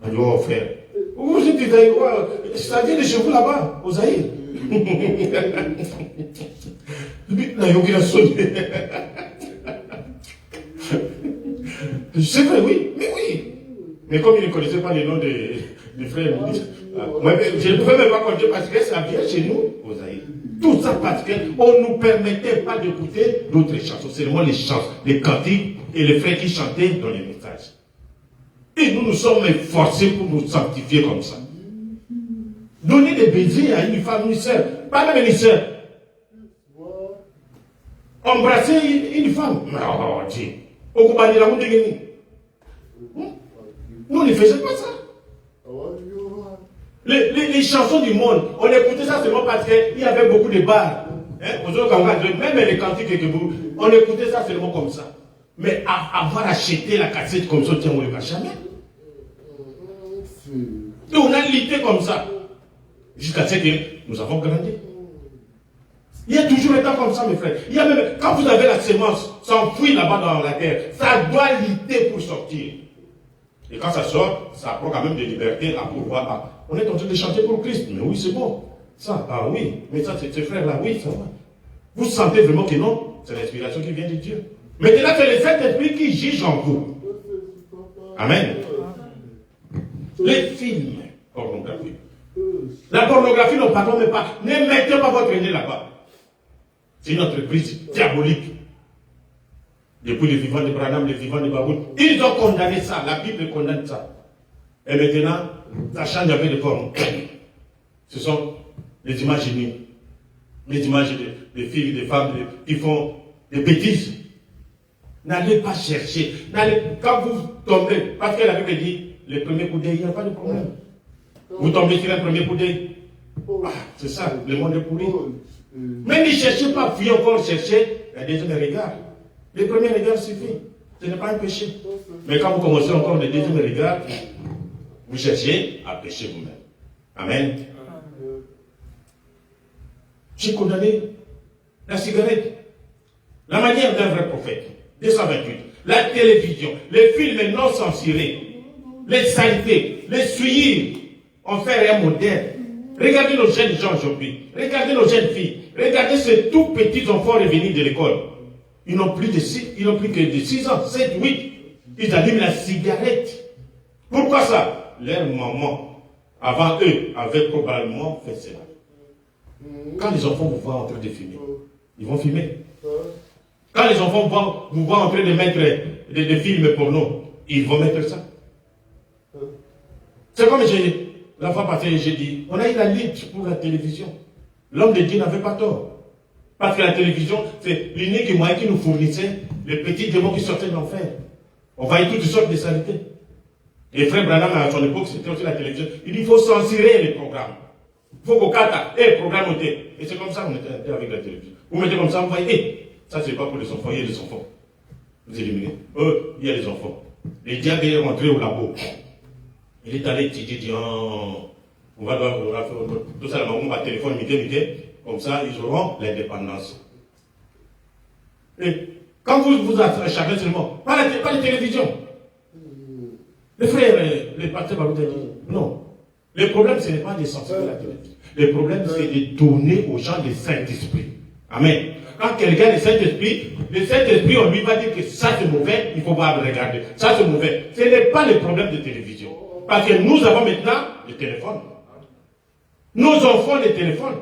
On dit, oh frère. Vous êtes des Zaïrois. Ça vient de chez vous là-bas, au Zaïre. C'est vrai, oui, mais oui. Mais comme ils ne connaissaient pas les noms des frères, je ne pouvais même pas compter parce que ça vient chez nous, aux Zaïre. Tout ça parce qu'on ne nous permettait pas d'écouter d'autres chansons, seulement les chansons, les cantiques et les frères qui chantaient dans les messages. Et nous nous sommes forcés pour nous sanctifier comme ça. Donner des baisers à une femme, une sœur, pas même une sœur. Embrasser une femme. Oh Dieu. Nous ne faisions pas ça. Les chansons du monde, on écoutait ça seulement parce qu'il y avait beaucoup de bars. Même les cantiques que vous, on écoutait ça seulement comme ça. Mais avoir acheté la cassette comme ça, tiens, on ne le fait jamais. Et on a lutté comme ça. Jusqu'à ce que nous avons grandi. Il y a toujours un temps comme ça, mes frères. Il y a même, quand vous avez la sémence, s'enfuit là-bas dans la terre, ça doit lutter pour sortir. Et quand ça sort, ça prend quand même de liberté à pouvoir. On est en train de chanter pour Christ. Mais oui, c'est bon. Ça, oui. Mais ça, c'est ces frères-là, oui, ça va. Vous sentez vraiment que non, c'est l'inspiration qui vient de Dieu. Maintenant, c'est le Saint-Esprit qui juge en vous. Amen. Les films pornographiques. La pornographie, non, pardon, mais pas. Ne mettez pas votre nez là-bas. C'est une entreprise diabolique. Depuis les vivants de Branham, les vivants de Baoud, ils ont condamné ça. La Bible condamne ça. Et maintenant, ça change un peu de forme. Ce sont les images nues. Les images des filles, des femmes qui font des bêtises. N'allez pas chercher. Quand vous tombez, parce que la Bible dit, les premiers coups d'œil, il n'y a pas de problème. Vous tombez sur un premier coup d'œil. C'est ça, le monde est pourri. Mais ne cherchez pas, puis encore chercher un deuxième regard. Le premier regard suffit. Ce n'est pas un péché. Mais quand vous commencez encore le deuxième regard, vous cherchez à pécher vous-même. Amen. J'ai condamné la cigarette, la manière d'un vrai prophète. 228. La télévision, les films non censurés, les saletés, les souillis, en fait un modèle. Regardez nos jeunes gens aujourd'hui. Regardez nos jeunes filles. Regardez ces tout petits enfants revenus de l'école. Ils n'ont plus que de 6 ans, 7, 8. Ils allument la cigarette. Pourquoi ça? Leur maman, avant eux, avait probablement fait cela. Quand les enfants vous voient en train de fumer, ils vont fumer. Quand les enfants vous voient en train de mettre des films porno, ils vont mettre ça. C'est comme la fois passée, j'ai dit, on a eu la lutte pour la télévision. L'homme de Dieu n'avait pas tort. Parce que la télévision, c'est l'unique moyen qui nous fournissait les petits démons qui sortaient de l'enfer. On voyait toutes sortes de saletés. Et frère Branham, à son époque, c'était aussi la télévision. Il dit, il faut censurer les programmes. Il faut qu'on cata, programme ôté. Et c'est comme ça qu'on était avec la télévision. Vous mettez comme ça, vous voyez, ça c'est pas pour les enfants, il y a les enfants. Vous éliminez. Il y a les enfants. Les diables est rentré au labo. Il est allé étudier, il dit, on va faire tout ça, on va téléphoner, comme ça, ils auront l'indépendance. Et quand vous acharnez seulement, pas la télévision. Les frères, les pasteurs vont vous dire, non. Le problème, ce n'est pas de sortir de la télévision. Le problème, c'est de donner aux gens le Saint-Esprit. Amen. Quand quelqu'un a le Saint-Esprit, on lui va dire que ça c'est mauvais, il ne faut pas regarder. Ça c'est mauvais. Ce n'est pas le problème de télévision. Parce que nous avons maintenant le téléphone. Nos enfants ont le téléphone.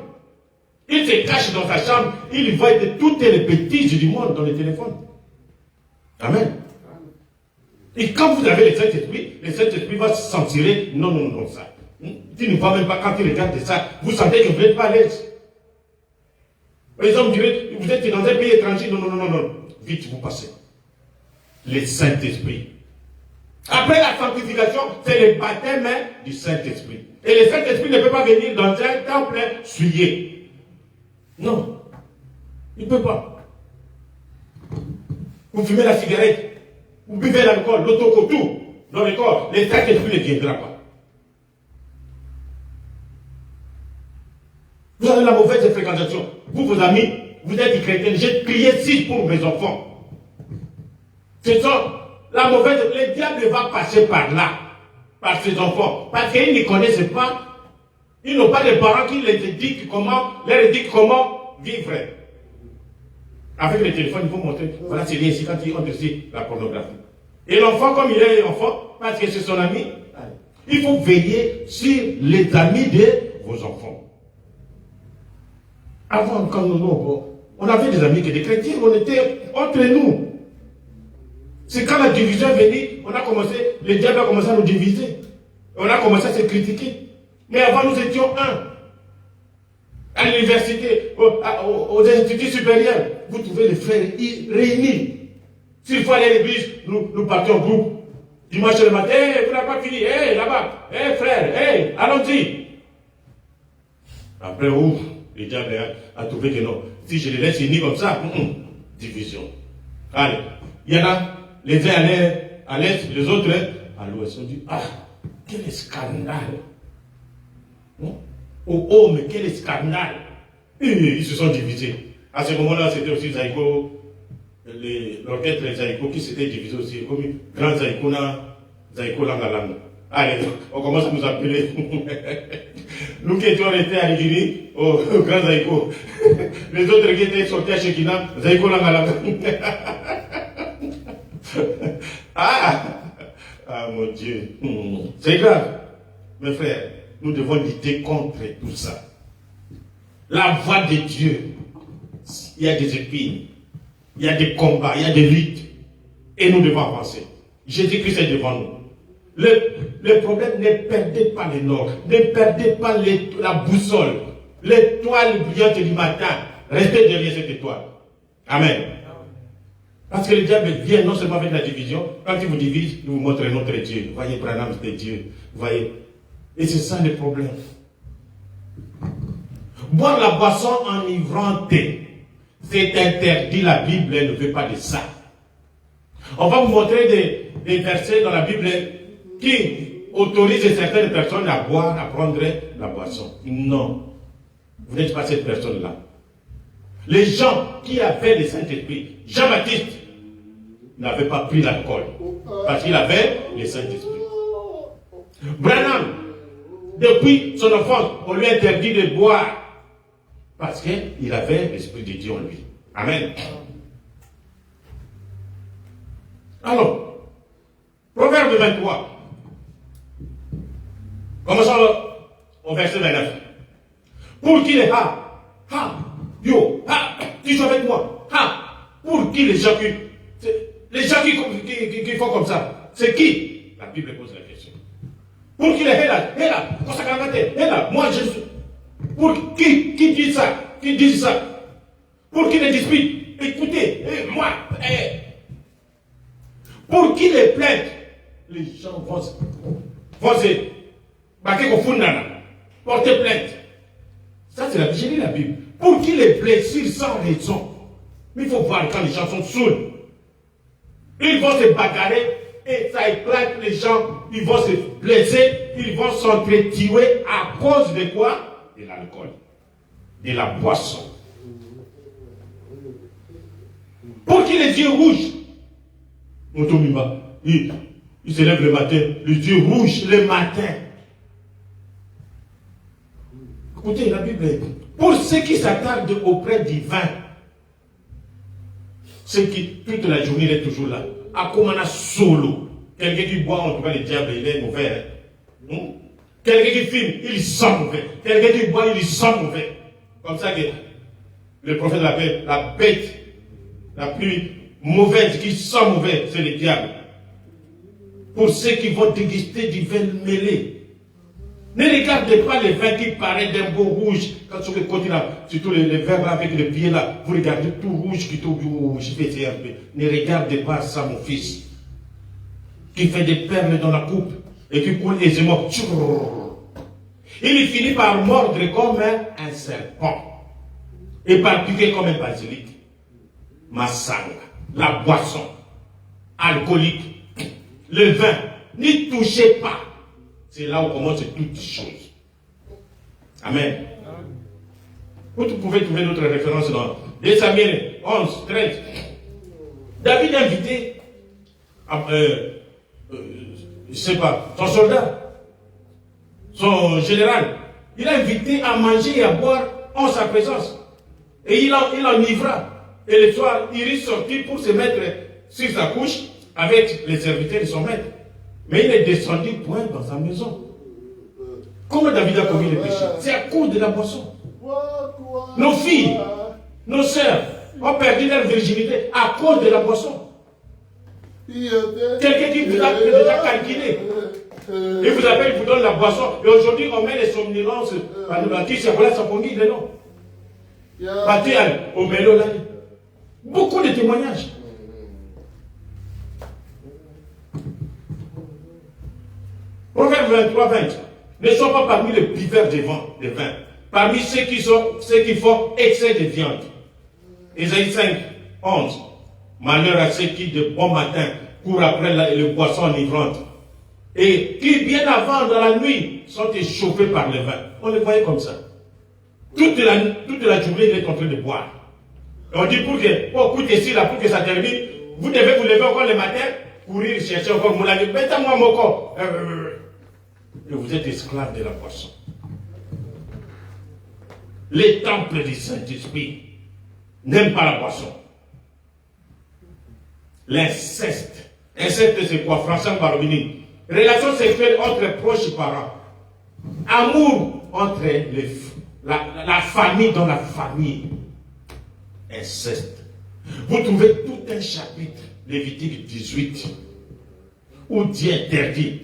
Ils se cachent dans sa chambre, ils voient de toutes les bêtises du monde dans le téléphone. Amen. Et quand vous avez le Saint-Esprit va se censurer. Non, ça. Il ne va même pas, quand il regarde ça, vous sentez que vous n'êtes pas à l'aise. Les hommes diraient, vous êtes dans un pays étranger. Non. Vite, vous passez. Le Saint-Esprit. Après la sanctification, c'est le baptême du Saint-Esprit. Et le Saint-Esprit ne peut pas venir dans un temple souillé. Non. Il ne peut pas. Vous fumez la cigarette, vous buvez l'alcool, l'autocotou dans le corps, le Saint-Esprit ne viendra pas. Vous avez la mauvaise fréquentation. Vous, vos amis, vous êtes chrétiens. J'ai prié 6 pour mes enfants. C'est ça. La mauvaise, le diable va passer par là, par ses enfants. Parce qu'ils ne connaissent pas. Ils n'ont pas de parents qui leur indiquent comment vivre. Avec le téléphone, il faut montrer. Voilà, c'est bien ici quand ils ont aussi la pornographie. Et l'enfant, comme il est enfant, parce que c'est son ami, il faut veiller sur les amis de vos enfants. Avant, quand on avait des amis qui étaient chrétiens, on était entre nous. C'est quand la division est venue, le diable a commencé à nous diviser. On a commencé à se critiquer. Mais avant, nous étions un. À l'université, aux instituts supérieurs, vous trouvez les frères réunis. S'il faut aller à l'église, nous partons en groupe. Dimanche le matin, vous n'avez pas fini, là-bas, frère, allons-y. Après, le diable a trouvé que non. Si je les laisse unis comme ça, division. Allez, il y en a, les uns allaient à l'est, les autres à l'ouest. On dit, quel scandale. Oh, mais quel scandale. Et ils se sont divisés. À ce moment-là, c'était aussi Zaïko, l'orchestre Zaïko qui s'était divisé aussi, comme Grand Zaïko Langalanga. Allez, on commence à nous appeler. Nous qui étions restés à l'Igini, au Grand Zaïko. Les autres qui étaient sortis à Shekina, Zaïko Langalanga. Mon Dieu. C'est grave. Mes frères, nous devons lutter contre tout ça. La voix de Dieu, il y a des épines, il y a des combats, il y a des luttes. Et nous devons avancer. Jésus-Christ est devant nous. Le problème, ne perdez pas le nord, ne perdez pas la boussole, l'étoile brillante du matin. Restez derrière cette étoile. Amen. Parce que le diable vient non seulement avec la division, quand il vous divise, il vous montre notre Dieu. Voyez, Branham, c'est Dieu. Voyez. Et c'est ça le problème. Boire la boisson enivrante, c'est interdit. La Bible ne veut pas de ça. On va vous montrer des versets dans la Bible qui autorisent certaines personnes à boire, à prendre la boisson. Non. Vous n'êtes pas cette personne-là. Les gens qui avaient le Saint-Esprit, Jean-Baptiste n'avait pas pris l'alcool parce qu'il avait le Saint-Esprit. Branham, depuis son enfance, on lui interdit de boire parce qu'il avait l'Esprit de Dieu en lui. Amen. Alors, Proverbe 23. Commençons au verset 29. Pour qui les tu joues avec moi. Pour qui les gens qui font comme ça, c'est qui? La Bible pose la question. Pour qui les moi je suis. Pour qui dit ça? Qui dit ça? Pour qui les dispute? Écoutez, moi. Pour qui les plaintes? Les gens vont se porter plainte. Ça, c'est j'ai lu la Bible. Pour qui les blessures sans raison? Mais il faut voir quand les gens sont saouls. Ils vont se bagarrer et ça éclate, les gens, ils vont se blesser, ils vont s'entretuer à cause de quoi? De l'alcool, de la boisson. Pour qui les yeux rouges? Il se lève le matin, les yeux rouges le matin. Écoutez, la Bible est pour ceux qui s'attardent auprès du vin, ceux qui, toute la journée, il est toujours là. À comme on a solo. Quelqu'un qui boit, en tout cas, le diable, il est mauvais. Hein? Quelqu'un qui fume, il sent mauvais. Quelqu'un qui boit, il sent mauvais. Comme ça que le prophète l'appelle la bête la plus mauvaise qui sent mauvais, c'est le diable. Pour ceux qui vont déguster du vin mêlé. Ne regardez pas les vins qui paraissent d'un beau rouge. Quand vous continuez, surtout les vins là avec le pied là, vous regardez tout rouge qui tombe rouge. Ne regardez pas ça, mon fils. Qui fait des perles dans la coupe et qui coule aisément. Il finit par mordre comme un serpent et par piquer comme un basilic. Massanga, la boisson, alcoolique, le vin, n'y touchez pas. C'est là où commencent toutes choses. Amen. Vous pouvez trouver notre référence dans 2 Samuel 11, 13. David a invité, je ne sais pas, son soldat, son général, il a invité à manger et à boire en sa présence. Et il enivra. Et le soir, il est sorti pour se mettre sur sa couche avec les serviteurs de son maître. Mais il est descendu point dans sa maison. Comment David a commis le péché? C'est à cause de la boisson. Nos filles, nos sœurs ont perdu leur virginité à cause de la boisson. Quelqu'un qui vous a déjà calculé. Il vous appelle, il vous donne la boisson. Et aujourd'hui, on met les somnolences. Qui se relâche à Pongi, le nom. Au mélo, là. Beaucoup de témoignages. Proverbe 23, 20. Ne sois pas parmi les buveurs de vin, parmi ceux qui font excès de viande. Ésaïe 5, 11. Malheur à ceux qui, de bon matin, courent après les boissons enivrantes et qui, bien avant, dans la nuit, sont échauffés par le vin. On les voyait comme ça. Toute la journée, il est en train de boire. Et on dit pour que ça termine, vous devez vous lever encore le matin, courir chercher encore mon ami. Mettez-moi mon corps. Et vous êtes esclave de la boisson. Les temples du Saint-Esprit n'aiment pas la boisson. L'inceste. Inceste, c'est quoi? François Baromini. Relation sexuelle entre proches parents. Amour entre la famille dans la famille. Inceste. Vous trouvez tout un chapitre, Lévitique 18, où Dieu interdit.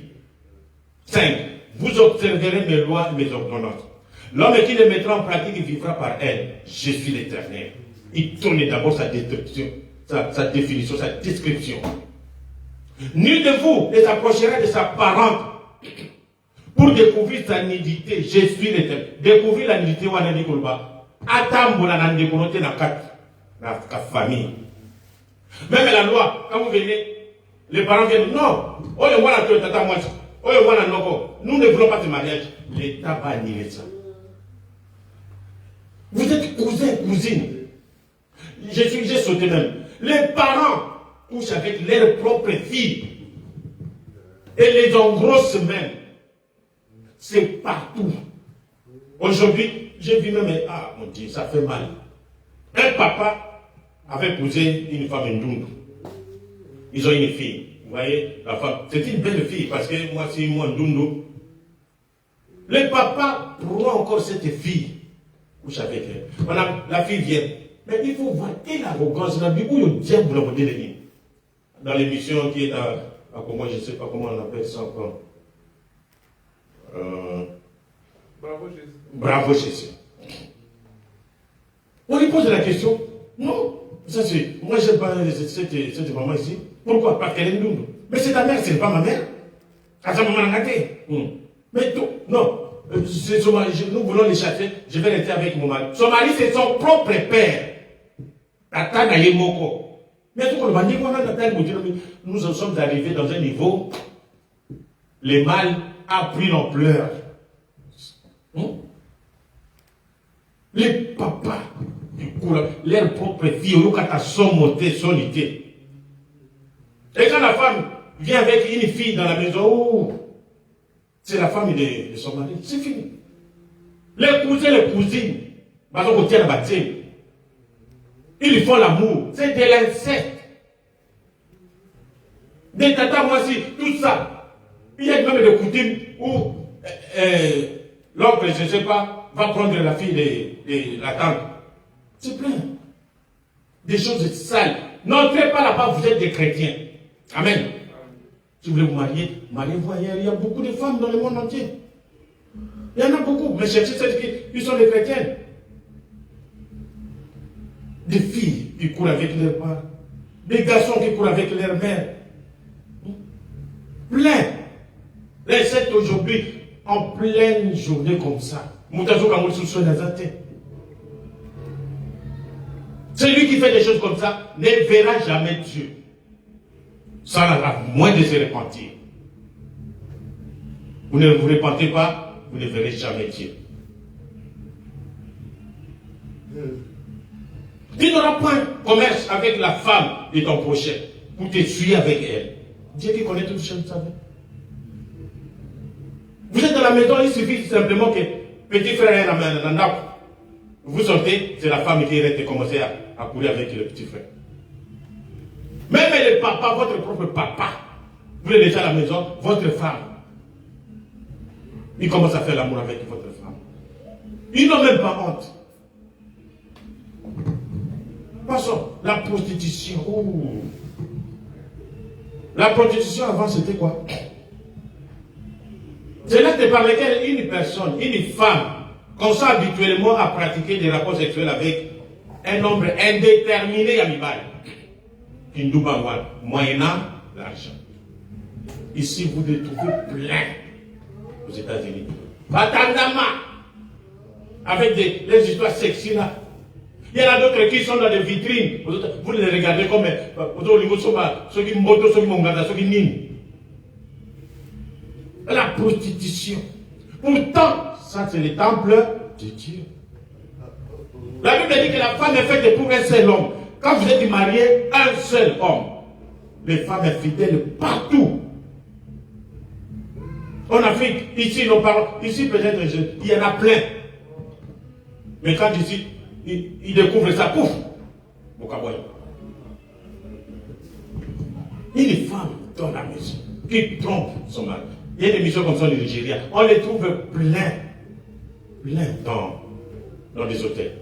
5. Vous observerez mes lois et mes ordonnances. L'homme qui les mettra en pratique, il vivra par elles. Je suis l'Éternel. Il tourne d'abord sa description, sa définition, sa description. Nul de vous ne s'approchera de sa parente pour découvrir sa nudité. Je suis l'Éternel. Découvrir la nudité, on a dit qu'on va. Attendre la nudité dans la famille. Même la loi, quand vous venez, les parents viennent, non, oh, le voilà, tu es tata, moi. Nous ne voulons pas de mariage. L'État va annuler ça. Vous êtes cousin, cousine. J'ai sauté même. Les parents couchent avec leurs propres filles. Et les ont grosses mains. C'est partout. Aujourd'hui, j'ai vu même, mon Dieu, ça fait mal. Un papa avait épousé une femme Ndundu. Ils ont une fille. Vous voyez, la femme, c'est une belle fille, parce que moi, c'est moi Ndundu. Le papa prend encore cette fille. Couche avec elle. La fille vient. Mais il faut voir quelle arrogance. Où le diable l'a de lui. Dans l'émission qui est à comment, je ne sais pas comment on appelle ça encore.
Bravo Jésus.
Bravo Jésus. On lui pose la question. Non. Ça c'est. Moi, je n'aime pas cette maman ici. Pourquoi? Parce qu'elle est Ndundu. Mais c'est ta mère, ce n'est pas ma mère. À sa maman n'a Mais tout. Non. Nous voulons les chasser. Je vais rester avec mon mari. Son mari, c'est son propre père. Tata Naye Moko. Mais nous en sommes arrivés dans un niveau, le mal a pris l'ampleur. Les papas, leur propre fille, son idée. Et quand la femme vient avec une fille dans la maison, c'est la femme de son mari, c'est fini. Les cousins, les cousines, ils font l'amour, c'est de l'inceste. Des tatas, moi aussi, tout ça. Il y a même des coutumes où l'oncle, je ne sais pas, va prendre la fille de la tante. C'est plein. Des choses sales. N'entrez pas là-bas, vous êtes des chrétiens. Amen. Si vous voulez vous marier, mariez-vous ailleurs. Il y a beaucoup de femmes dans le monde entier. Il y en a beaucoup. Mais cherchez celles qui sont des chrétiennes. Des filles qui courent avec leurs parents. Des garçons qui courent avec leur mère. Plein. L'insecte aujourd'hui, en pleine journée comme ça. Celui qui fait des choses comme ça ne verra jamais Dieu. Ça n'aura moins de se repentir. Vous ne vous repentez pas, vous ne verrez jamais Dieu. Tu n'auras point commerce avec la femme de ton prochain pour te suivre avec elle. Dieu qui connaît toutes choses, vous savez. Vous êtes dans la maison, il suffit simplement que petit frère est dans la vous sortez, c'est la femme qui reste commencer à courir avec le petit frère. Même le papa, votre propre papa, vous l'avez déjà à la maison, votre femme, il commence à faire l'amour avec votre femme. Ils n'ont même pas honte. Passons, la prostitution. Ouh. La prostitution avant c'était quoi? C'est l'acte par lequel une personne, une femme, consent habituellement à pratiquer des rapports sexuels avec un nombre indéterminé d'amibales. Moyennant l'argent. Ici, vous les trouvez plein aux États-Unis. Batandama, avec les histoires sexy là. Il y en a d'autres qui sont dans des vitrines. Vous les regardez comme ceux qui moto, ceux qui mongada, ceux qui nient. La prostitution. Pourtant, ça c'est le temple de Dieu. La Bible dit que la femme est faite pour un seul homme. Quand vous êtes marié, un seul homme. Les femmes sont fidèles partout. En Afrique, ici, nos parents, ici peut-être, il y en a plein. Mais quand ici, ils découvrent ça, pouf, une femme dans la maison qui trompe son mari. Il y a des missions comme ça au Nigeria. On les trouve plein dans les hôtels.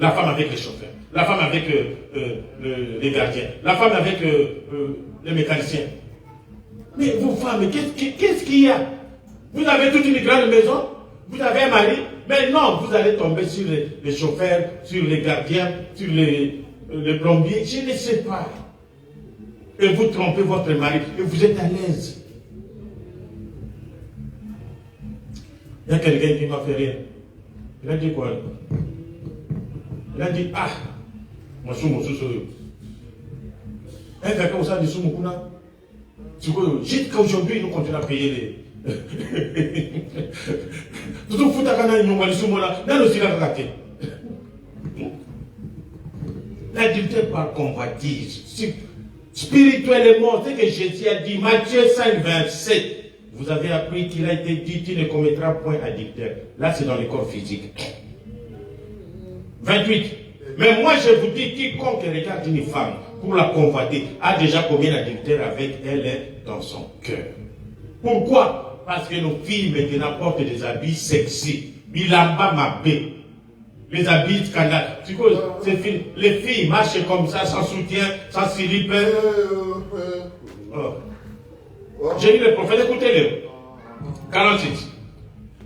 La femme avec les chauffeurs, la femme avec les gardiens, la femme avec les mécaniciens. Mais vous femmes, qu'est-ce qu'il y a? Vous avez toute une grande maison, vous avez un mari, mais non, vous allez tomber sur les chauffeurs, sur les gardiens, sur les plombiers, je ne sais pas. Et vous trompez votre mari, et vous êtes à l'aise. Il y a quelqu'un qui m'a fait rire. Il a dit quoi? Il a dit, ah, moi je suis mon sous-sous. Un quelqu'un au sein de Soumoukouna. Jusqu'à aujourd'hui, nous continuons à payer les. Tout le foot à Ghana, nous allons sur là. Là, nous allons rater. L'adultère par convoitise. Spirituellement, c'est que Jésus a dit, Matthieu 5, 27. Vous avez appris qu'il a été dit, tu ne commettras point adultère. Là, c'est dans le corps physique. 28. Mais moi, je vous dis, quiconque regarde une femme pour la convoiter a déjà commis l'adultère avec elle dans son cœur. Pourquoi? Parce que nos filles maintenant portent des habits sexy. Bilamba mabé. Les habits scandales. Les filles marchent comme ça, sans soutien, sans slip. J'ai dit le prophète, écoutez-le. 46.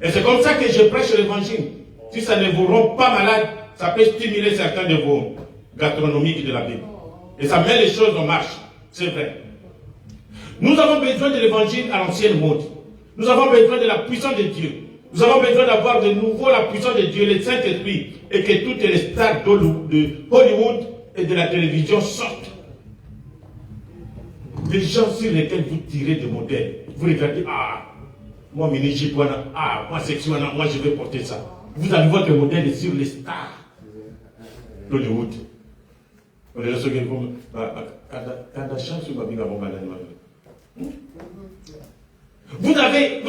Et c'est comme ça que je prêche l'évangile. Si ça ne vous rend pas malade, ça peut stimuler certains de vos gastronomiques de la Bible. Et ça met les choses en marche. C'est vrai. Nous avons besoin de l'évangile à l'ancienne mode. Nous avons besoin de la puissance de Dieu. Nous avons besoin d'avoir de nouveau la puissance de Dieu, le Saint-Esprit, et que toutes les stars de Hollywood et de la télévision sortent Les gens sur lesquels vous tirez des modèles, vous regardez, ah, moi, moi, sexuellement, moi, je vais porter ça. Vous avez votre modèle sur les stars d'Hollywood. Vous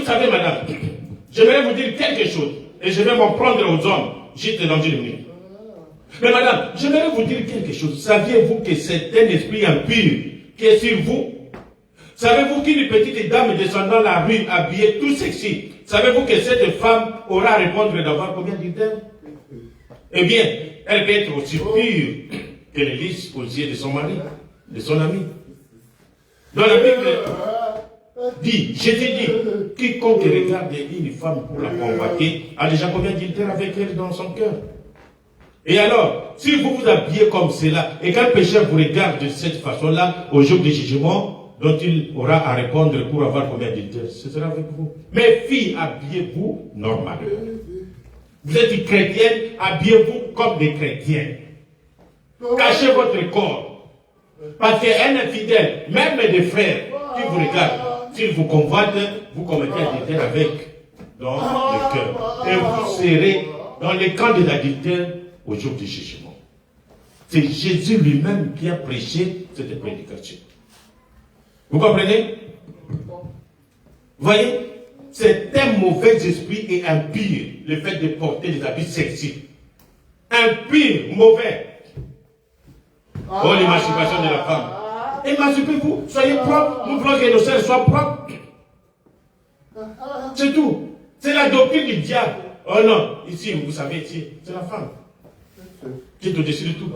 savez, madame, j'aimerais vous dire quelque chose, et je vais m'en prendre aux hommes, juste dans une minute. Mais madame, j'aimerais vous dire quelque chose. Saviez-vous que c'est un esprit impur qui est sur vous? Savez-vous qu'une petite dame descendant la rue habillée tout sexy, savez-vous que cette femme aura à répondre d'avoir combien d'intérêts? Eh bien, elle peut être aussi pure que les lys aux yeux de son mari, de son ami. Dans la Bible, dit, Jésus dit, quiconque regarde une femme pour la convoiter a déjà combien d'intérêts avec elle dans son cœur? Et alors, si vous vous habillez comme cela, et qu'un pécheur vous regarde de cette façon-là, au jour du jugement, dont il aura à répondre pour avoir combien d'intérêts, ce sera avec vous. Mais filles, habillez-vous normalement. Vous êtes chrétienne, habillez-vous comme des chrétiens. Cachez votre corps. Parce qu'un infidèle, même des frères qui vous regardent, s'ils vous convoitent, vous commettez adultère avec dans le cœur. Et vous serez dans les camps des adultères au jour du jugement. C'est Jésus lui-même qui a prêché cette prédication. Vous comprenez? Voyez, c'est un mauvais esprit et impur, le fait de porter des habits sexy. Impur, mauvais. Oh, l'émancipation de la femme. Émancipez-vous, soyez propres, nous voulons que nos sœurs soient propres. C'est tout. C'est la doctrine du diable. Oh non, ici, vous savez, ici, c'est la femme qui est au-dessus de tout.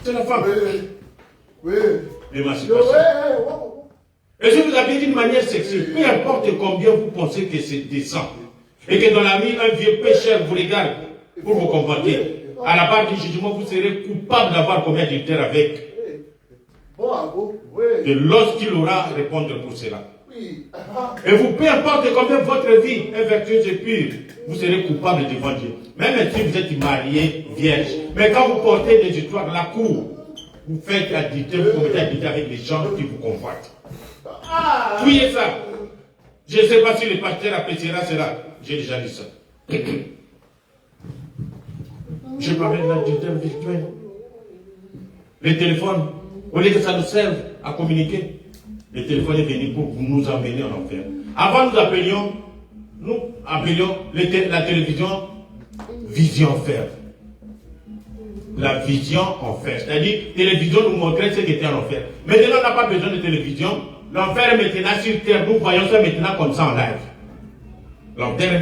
C'est la femme.
Oui.
L'émancipation. Et si vous habillez d'une manière sexuelle, peu importe combien vous pensez que c'est décent, et que dans la nuit, un vieux pécheur vous regarde pour vous convoiter, à la barre du jugement, vous serez coupable d'avoir combien d'adultère avec. Et lorsqu'il aura à répondre pour cela. Et vous, peu importe combien votre vie est vertueuse et pure, vous serez coupable devant Dieu. Même si vous êtes marié, vierge. Mais quand vous portez des histoires, la cour, vous faites adultère, vous commettez adultère avec les gens qui vous convoitent. Fouillez ça. Je ne sais pas si le pasteur appréciera cela. J'ai déjà dit ça. Je parlais de l'adultère virtuel. Les téléphones, au lieu que ça nous serve à communiquer, le téléphone est venu pour nous emmener en enfer. Avant, nous appelions la télévision vision enfer. La vision enfer. C'est-à-dire, la télévision nous montrait ce qui était en enfer. Maintenant, on n'a pas besoin de télévision. L'enfer est maintenant sur terre. Nous voyons ça maintenant comme ça en live. L'enfer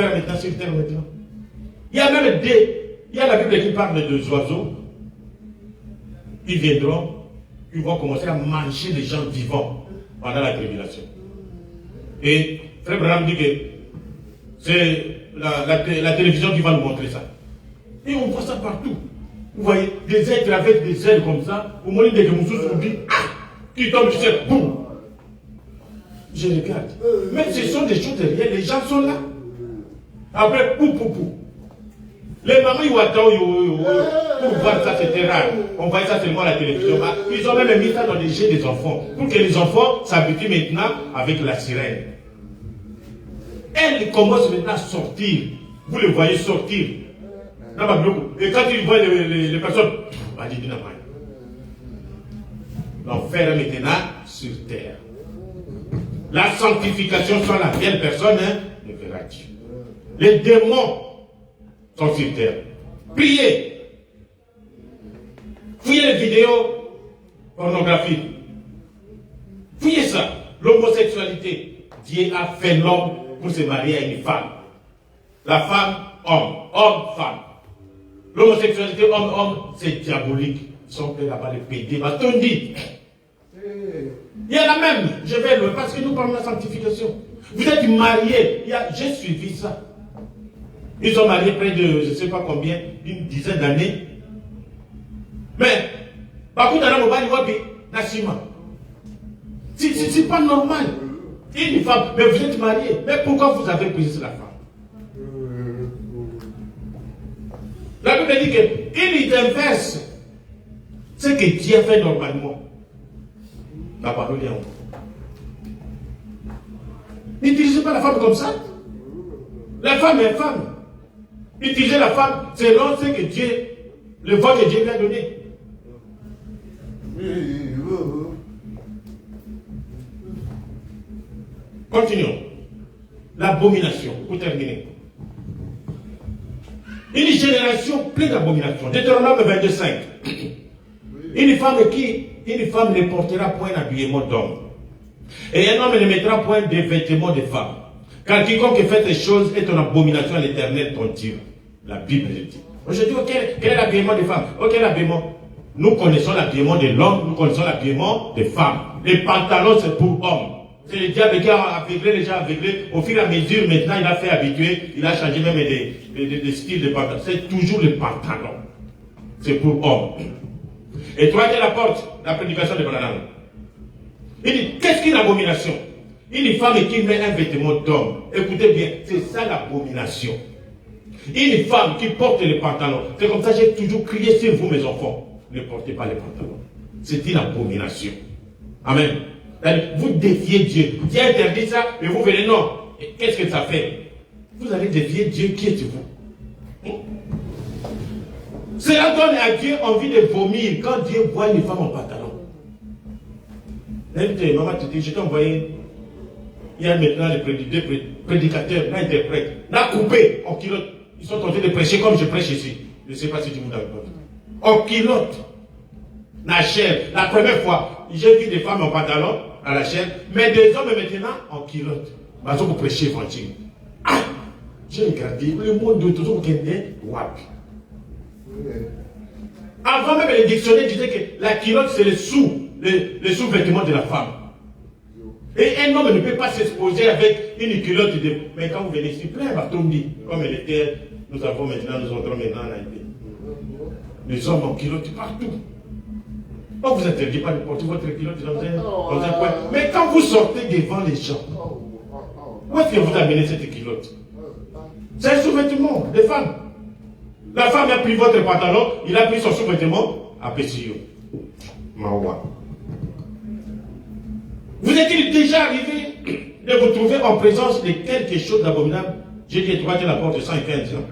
est maintenant sur terre maintenant. Il y a même il y a la Bible qui parle de oiseaux. Ils viendront, ils vont commencer à manger les gens vivants pendant la tribulation. Et Frère Branham dit que c'est la télévision qui va nous montrer ça. Et on voit ça partout. Vous voyez, des êtres avec des ailes comme ça, au moment où des moussous dit, qui tombent du ciel, boum. Je regarde. Mais ce sont des choses réelles, les gens sont là. Après, pou. Les mamans, ils attendent pour voir ça, c'était rare. On voyait ça seulement à la télévision. Ils ont même mis ça dans les jeux des enfants. Pour que les enfants s'habituent maintenant avec la sirène. Elle commence maintenant à sortir. Vous les voyez sortir. Et quand ils voient les personnes, l'enfer est maintenant sur terre. La sanctification sans laquelle personne ne verra Dieu. Les démons sont sur terre. Priez. Fouillez les vidéos pornographiques. Fouillez ça. L'homosexualité. Dieu a fait l'homme pour se marier à une femme. La femme, homme. Homme, femme. L'homosexualité, homme, c'est diabolique. Ils sont prêts là-bas les pédés. On dit. Il y en a même, je vais loin, parce que nous parlons de la sanctification. Vous êtes mariés. J'ai suivi ça. Ils sont mariés près de, je ne sais pas combien, une dizaine d'années. Mais, par contre, dans le c'est pas normal. Une femme, mais vous êtes mariés. Mais pourquoi vous avez pris la femme? La Bible dit qu'il inverse ce que Dieu fait normalement. La parole est en vous. N'utilisez pas la femme comme ça. La femme est femme. Utilisez la femme selon ce que Dieu, le vote que Dieu lui a donné. Continuons. L'abomination, pour terminer. Une génération pleine d'abomination. Deutéronome 22:5. Une femme ne portera point d'habillement d'homme. Et un homme ne mettra point de vêtements de femme. Car quiconque fait ces choses est une abomination à l'Éternel ton Dieu. La Bible le dit. Aujourd'hui, quel est l'habillement des femmes? Quel est l'habillement? Nous connaissons l'habillement de l'homme, nous connaissons l'habillement des femmes. Les pantalons, c'est pour hommes. C'est le diable qui a aveuglé les gens aveuglés. Au fur et à mesure, maintenant, il a fait habituer, il a changé même des styles de pantalons. C'est toujours les pantalons. C'est pour hommes. Et toi, tu apportes la prédication de Branham. Il dit, qu'est-ce qu'une abomination? Une femme qui met un vêtement d'homme. Écoutez bien, c'est ça l'abomination. Une femme qui porte les pantalons. C'est comme ça que j'ai toujours crié sur vous, mes enfants. Ne portez pas les pantalons. C'est une abomination. Amen. Vous défiez Dieu. Dieu interdit ça, mais vous venez, non. Qu'est-ce que ça fait? Vous allez défier Dieu qui est vous. Cela donne à Dieu envie de vomir quand Dieu voit une femme en pantalon. Maman te dit, je t'ai envoyé. Il y a maintenant des prédicateurs, l'interprète, l'a coupé en culotte. Ils sont en train de prêcher comme je prêche ici. Je ne sais pas si tu vous l'as compris. En culotte. La chair. La première fois, j'ai vu des femmes en pantalon, à la chair, mais des hommes maintenant en culotte. Parce que vous prêchez évangile. Ah! J'ai regardé le monde de tout le monde. Wap. Avant même, les dictionnaires disaient que la culotte, c'est le sous-vêtement de la femme. Et un homme ne peut pas s'exposer avec une culotte de... Mais quand vous venez ici, plein va tomber. Comme elle était, nous avons maintenant, nous entrons maintenant en Haïti. Les hommes en culotte partout. On vous interdit pas de porter votre culotte dans un coin. Mais quand vous sortez devant les gens, où est-ce que vous amenez cette culotte? C'est un sous-vêtement de femme. La femme a pris votre pantalon, il a pris son sous-vêtement à Pessio. Mawa. Vous êtes-il déjà arrivé de vous trouver en présence de quelque chose d'abominable? J'ai dit, tu vas la porte de 115 ans.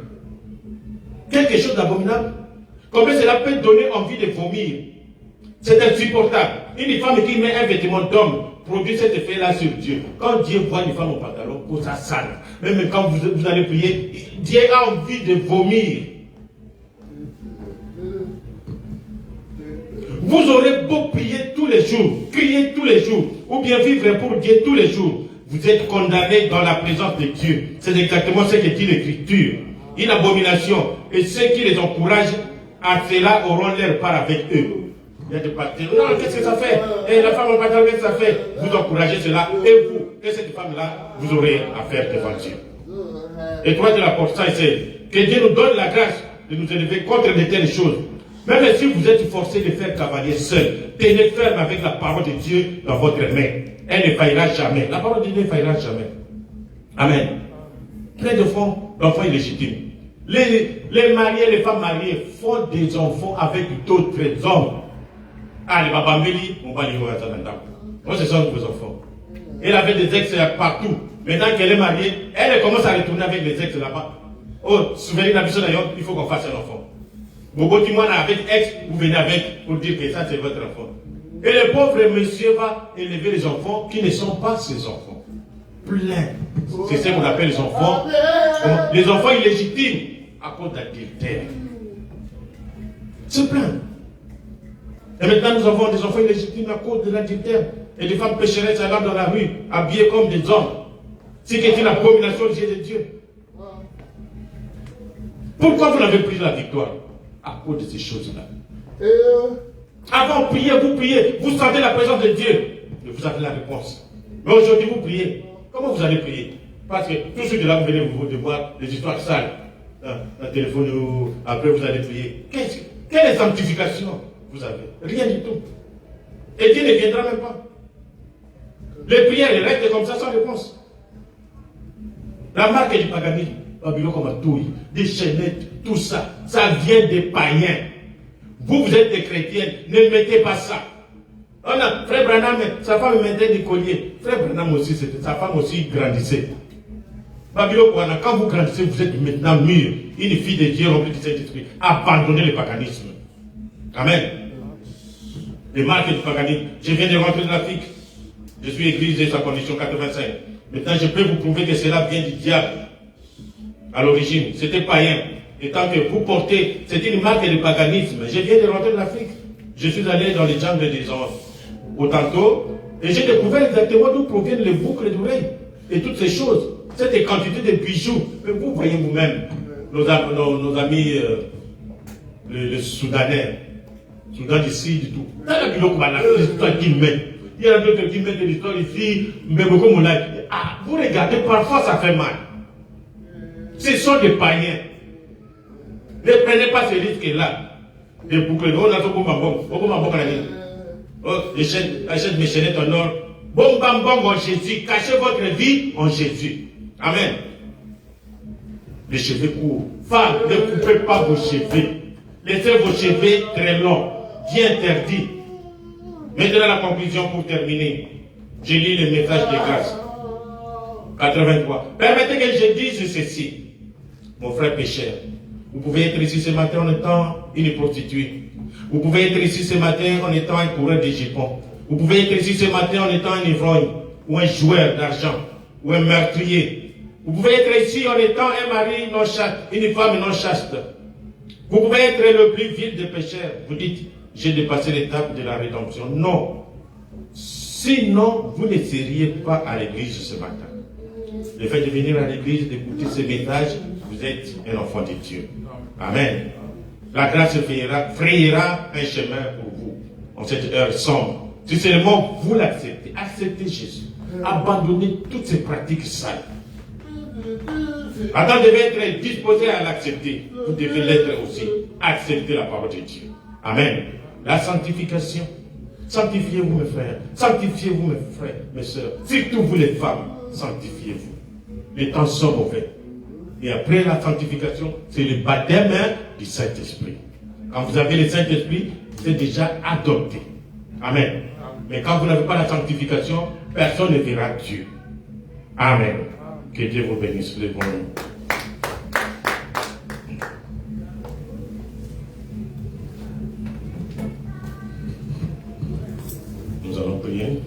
Quelque chose d'abominable? Combien cela peut donner envie de vomir? C'est insupportable. Une femme qui met un vêtement d'homme produit cet effet-là sur Dieu. Quand Dieu voit une femme au pantalon, pour sa sale, même quand vous allez prier, Dieu a envie de vomir. Vous aurez beau prier tous les jours, crier tous les jours, ou bien vivre pour Dieu tous les jours. Vous êtes condamnés dans la présence de Dieu. C'est exactement ce que dit l'Écriture. Une abomination. Et ceux qui les encouragent à cela auront leur part avec eux. Il y a des parties. Non, qu'est-ce que ça fait? Et la femme en pantalon, qu'est-ce que ça fait? Vous encouragez cela. Et vous, et cette femme-là, vous aurez affaire devant Dieu. Et toi, de la porte, ça, c'est que Dieu nous donne la grâce de nous élever contre de telles choses. Même si vous êtes forcé de faire cavalier seul, tenez ferme avec la parole de Dieu dans votre main. Elle ne faillira jamais. La parole de Dieu ne faillira jamais. Amen. Plein d'enfants illégitimes. Les mariés, les femmes mariées font des enfants avec d'autres hommes. Ah, les babambeli, on va les voir à moi, ce sont vos enfants. Elle avait des ex partout. Maintenant qu'elle est mariée, elle commence à retourner avec les ex là-bas. Oh, souvenez la mission d'ailleurs, il faut qu'on fasse un enfant. Bobo Timon avec ex, vous venez avec pour dire que ça c'est votre enfant. Et le pauvre monsieur va élever les enfants qui ne sont pas ses enfants. Plein. C'est ce qu'on appelle les enfants illégitimes à cause d'adultère. C'est plein. Et maintenant nous avons des enfants illégitimes à cause de l'adultère. Et des femmes pécheresses allant dans la rue, habillées comme des hommes. C'est une abomination aux yeux de Dieu. Pourquoi vous n'avez pris la victoire? À cause de ces choses-là. Avant, vous priez, vous sentez la présence de Dieu, et vous avez la réponse. Mais aujourd'hui, vous priez. Comment vous allez prier? Parce que tout ce que là, vous venez de voir des histoires sales. Un téléphone, après vous allez prier. Quelle sanctification vous avez? Rien du tout. Et Dieu ne viendra même pas. Les prières restent comme ça sans réponse. La marque du paganisme, Babylone comme un touille, des chaînettes, tout ça, ça vient des païens. Vous êtes des chrétiens, ne mettez pas ça. On a, frère Branham, sa femme mettait des colliers. Frère Branham aussi, sa femme aussi grandissait. Babylone, quand vous grandissez, vous êtes maintenant mûr. Une fille de Dieu remplie de Saint-Esprit. Abandonnez le paganisme. Amen. Les marques du paganisme. Je viens de rentrer dans l'Afrique. Je suis église de sa condition 85. Maintenant, je peux vous prouver que cela vient du diable. À l'origine, c'était païen. Et tant que vous portez, c'est une marque de paganisme. Je viens de rentrer dans l'Afrique. Je suis allé dans les jungles des anges. Autant et j'ai découvert exactement d'où proviennent les boucles d'oreilles. Et toutes ces choses. Cette quantité de bijoux. Mais vous voyez vous-même, nos amis, les Soudanais, Soudan du Sud et tout. Dans la Bible, l'histoire qui met. Il y en a d'autres qui mettent de l'histoire ici, mais beaucoup mon âge. Ah, vous regardez, parfois ça fait mal. Ce sont des païens. Ne prenez pas ce risque-là. Les boucles, on a tout comme un bon. Achète mes chaînettes en or. Bon, bam, bam, en Jésus. Cachez votre vie en Jésus. Amen. Les cheveux courts. Femmes, ne coupez pas vos cheveux. Laissez vos cheveux très longs. Bien interdits. Maintenant, la conclusion pour terminer. Je lis le message de grâce. 83. Permettez que je dise ceci. Mon frère pécheur, vous pouvez être ici ce matin en étant une prostituée. Vous pouvez être ici ce matin en étant un coureur de jupons. Vous pouvez être ici ce matin en étant un ivrogne, ou un joueur d'argent, ou un meurtrier. Vous pouvez être ici en étant un mari non chaste, une femme non chaste. Vous pouvez être le plus vil des pécheurs. Vous dites, j'ai dépassé l'étape de la rédemption. Non. Sinon, vous ne seriez pas à l'église ce matin. Le fait de venir à l'église, d'écouter ce message, vous êtes un enfant de Dieu. Amen. La grâce frayera un chemin pour vous en cette heure sombre. Si seulement vous l'acceptez, acceptez Jésus. Abandonnez toutes ces pratiques sales. Adam devait être disposé à l'accepter. Vous devez l'être aussi. Acceptez la parole de Dieu. Amen. La sanctification. Sanctifiez-vous mes frères. Sanctifiez-vous mes frères, mes soeurs. Surtout vous les femmes. Sanctifiez-vous. Les temps sont mauvais. Et après la sanctification, c'est le baptême du Saint-Esprit. Quand vous avez le Saint-Esprit, vous êtes déjà adopté. Amen. Mais quand vous n'avez pas la sanctification, personne ne verra Dieu. Amen. Que Dieu vous bénisse. Nous allons prier.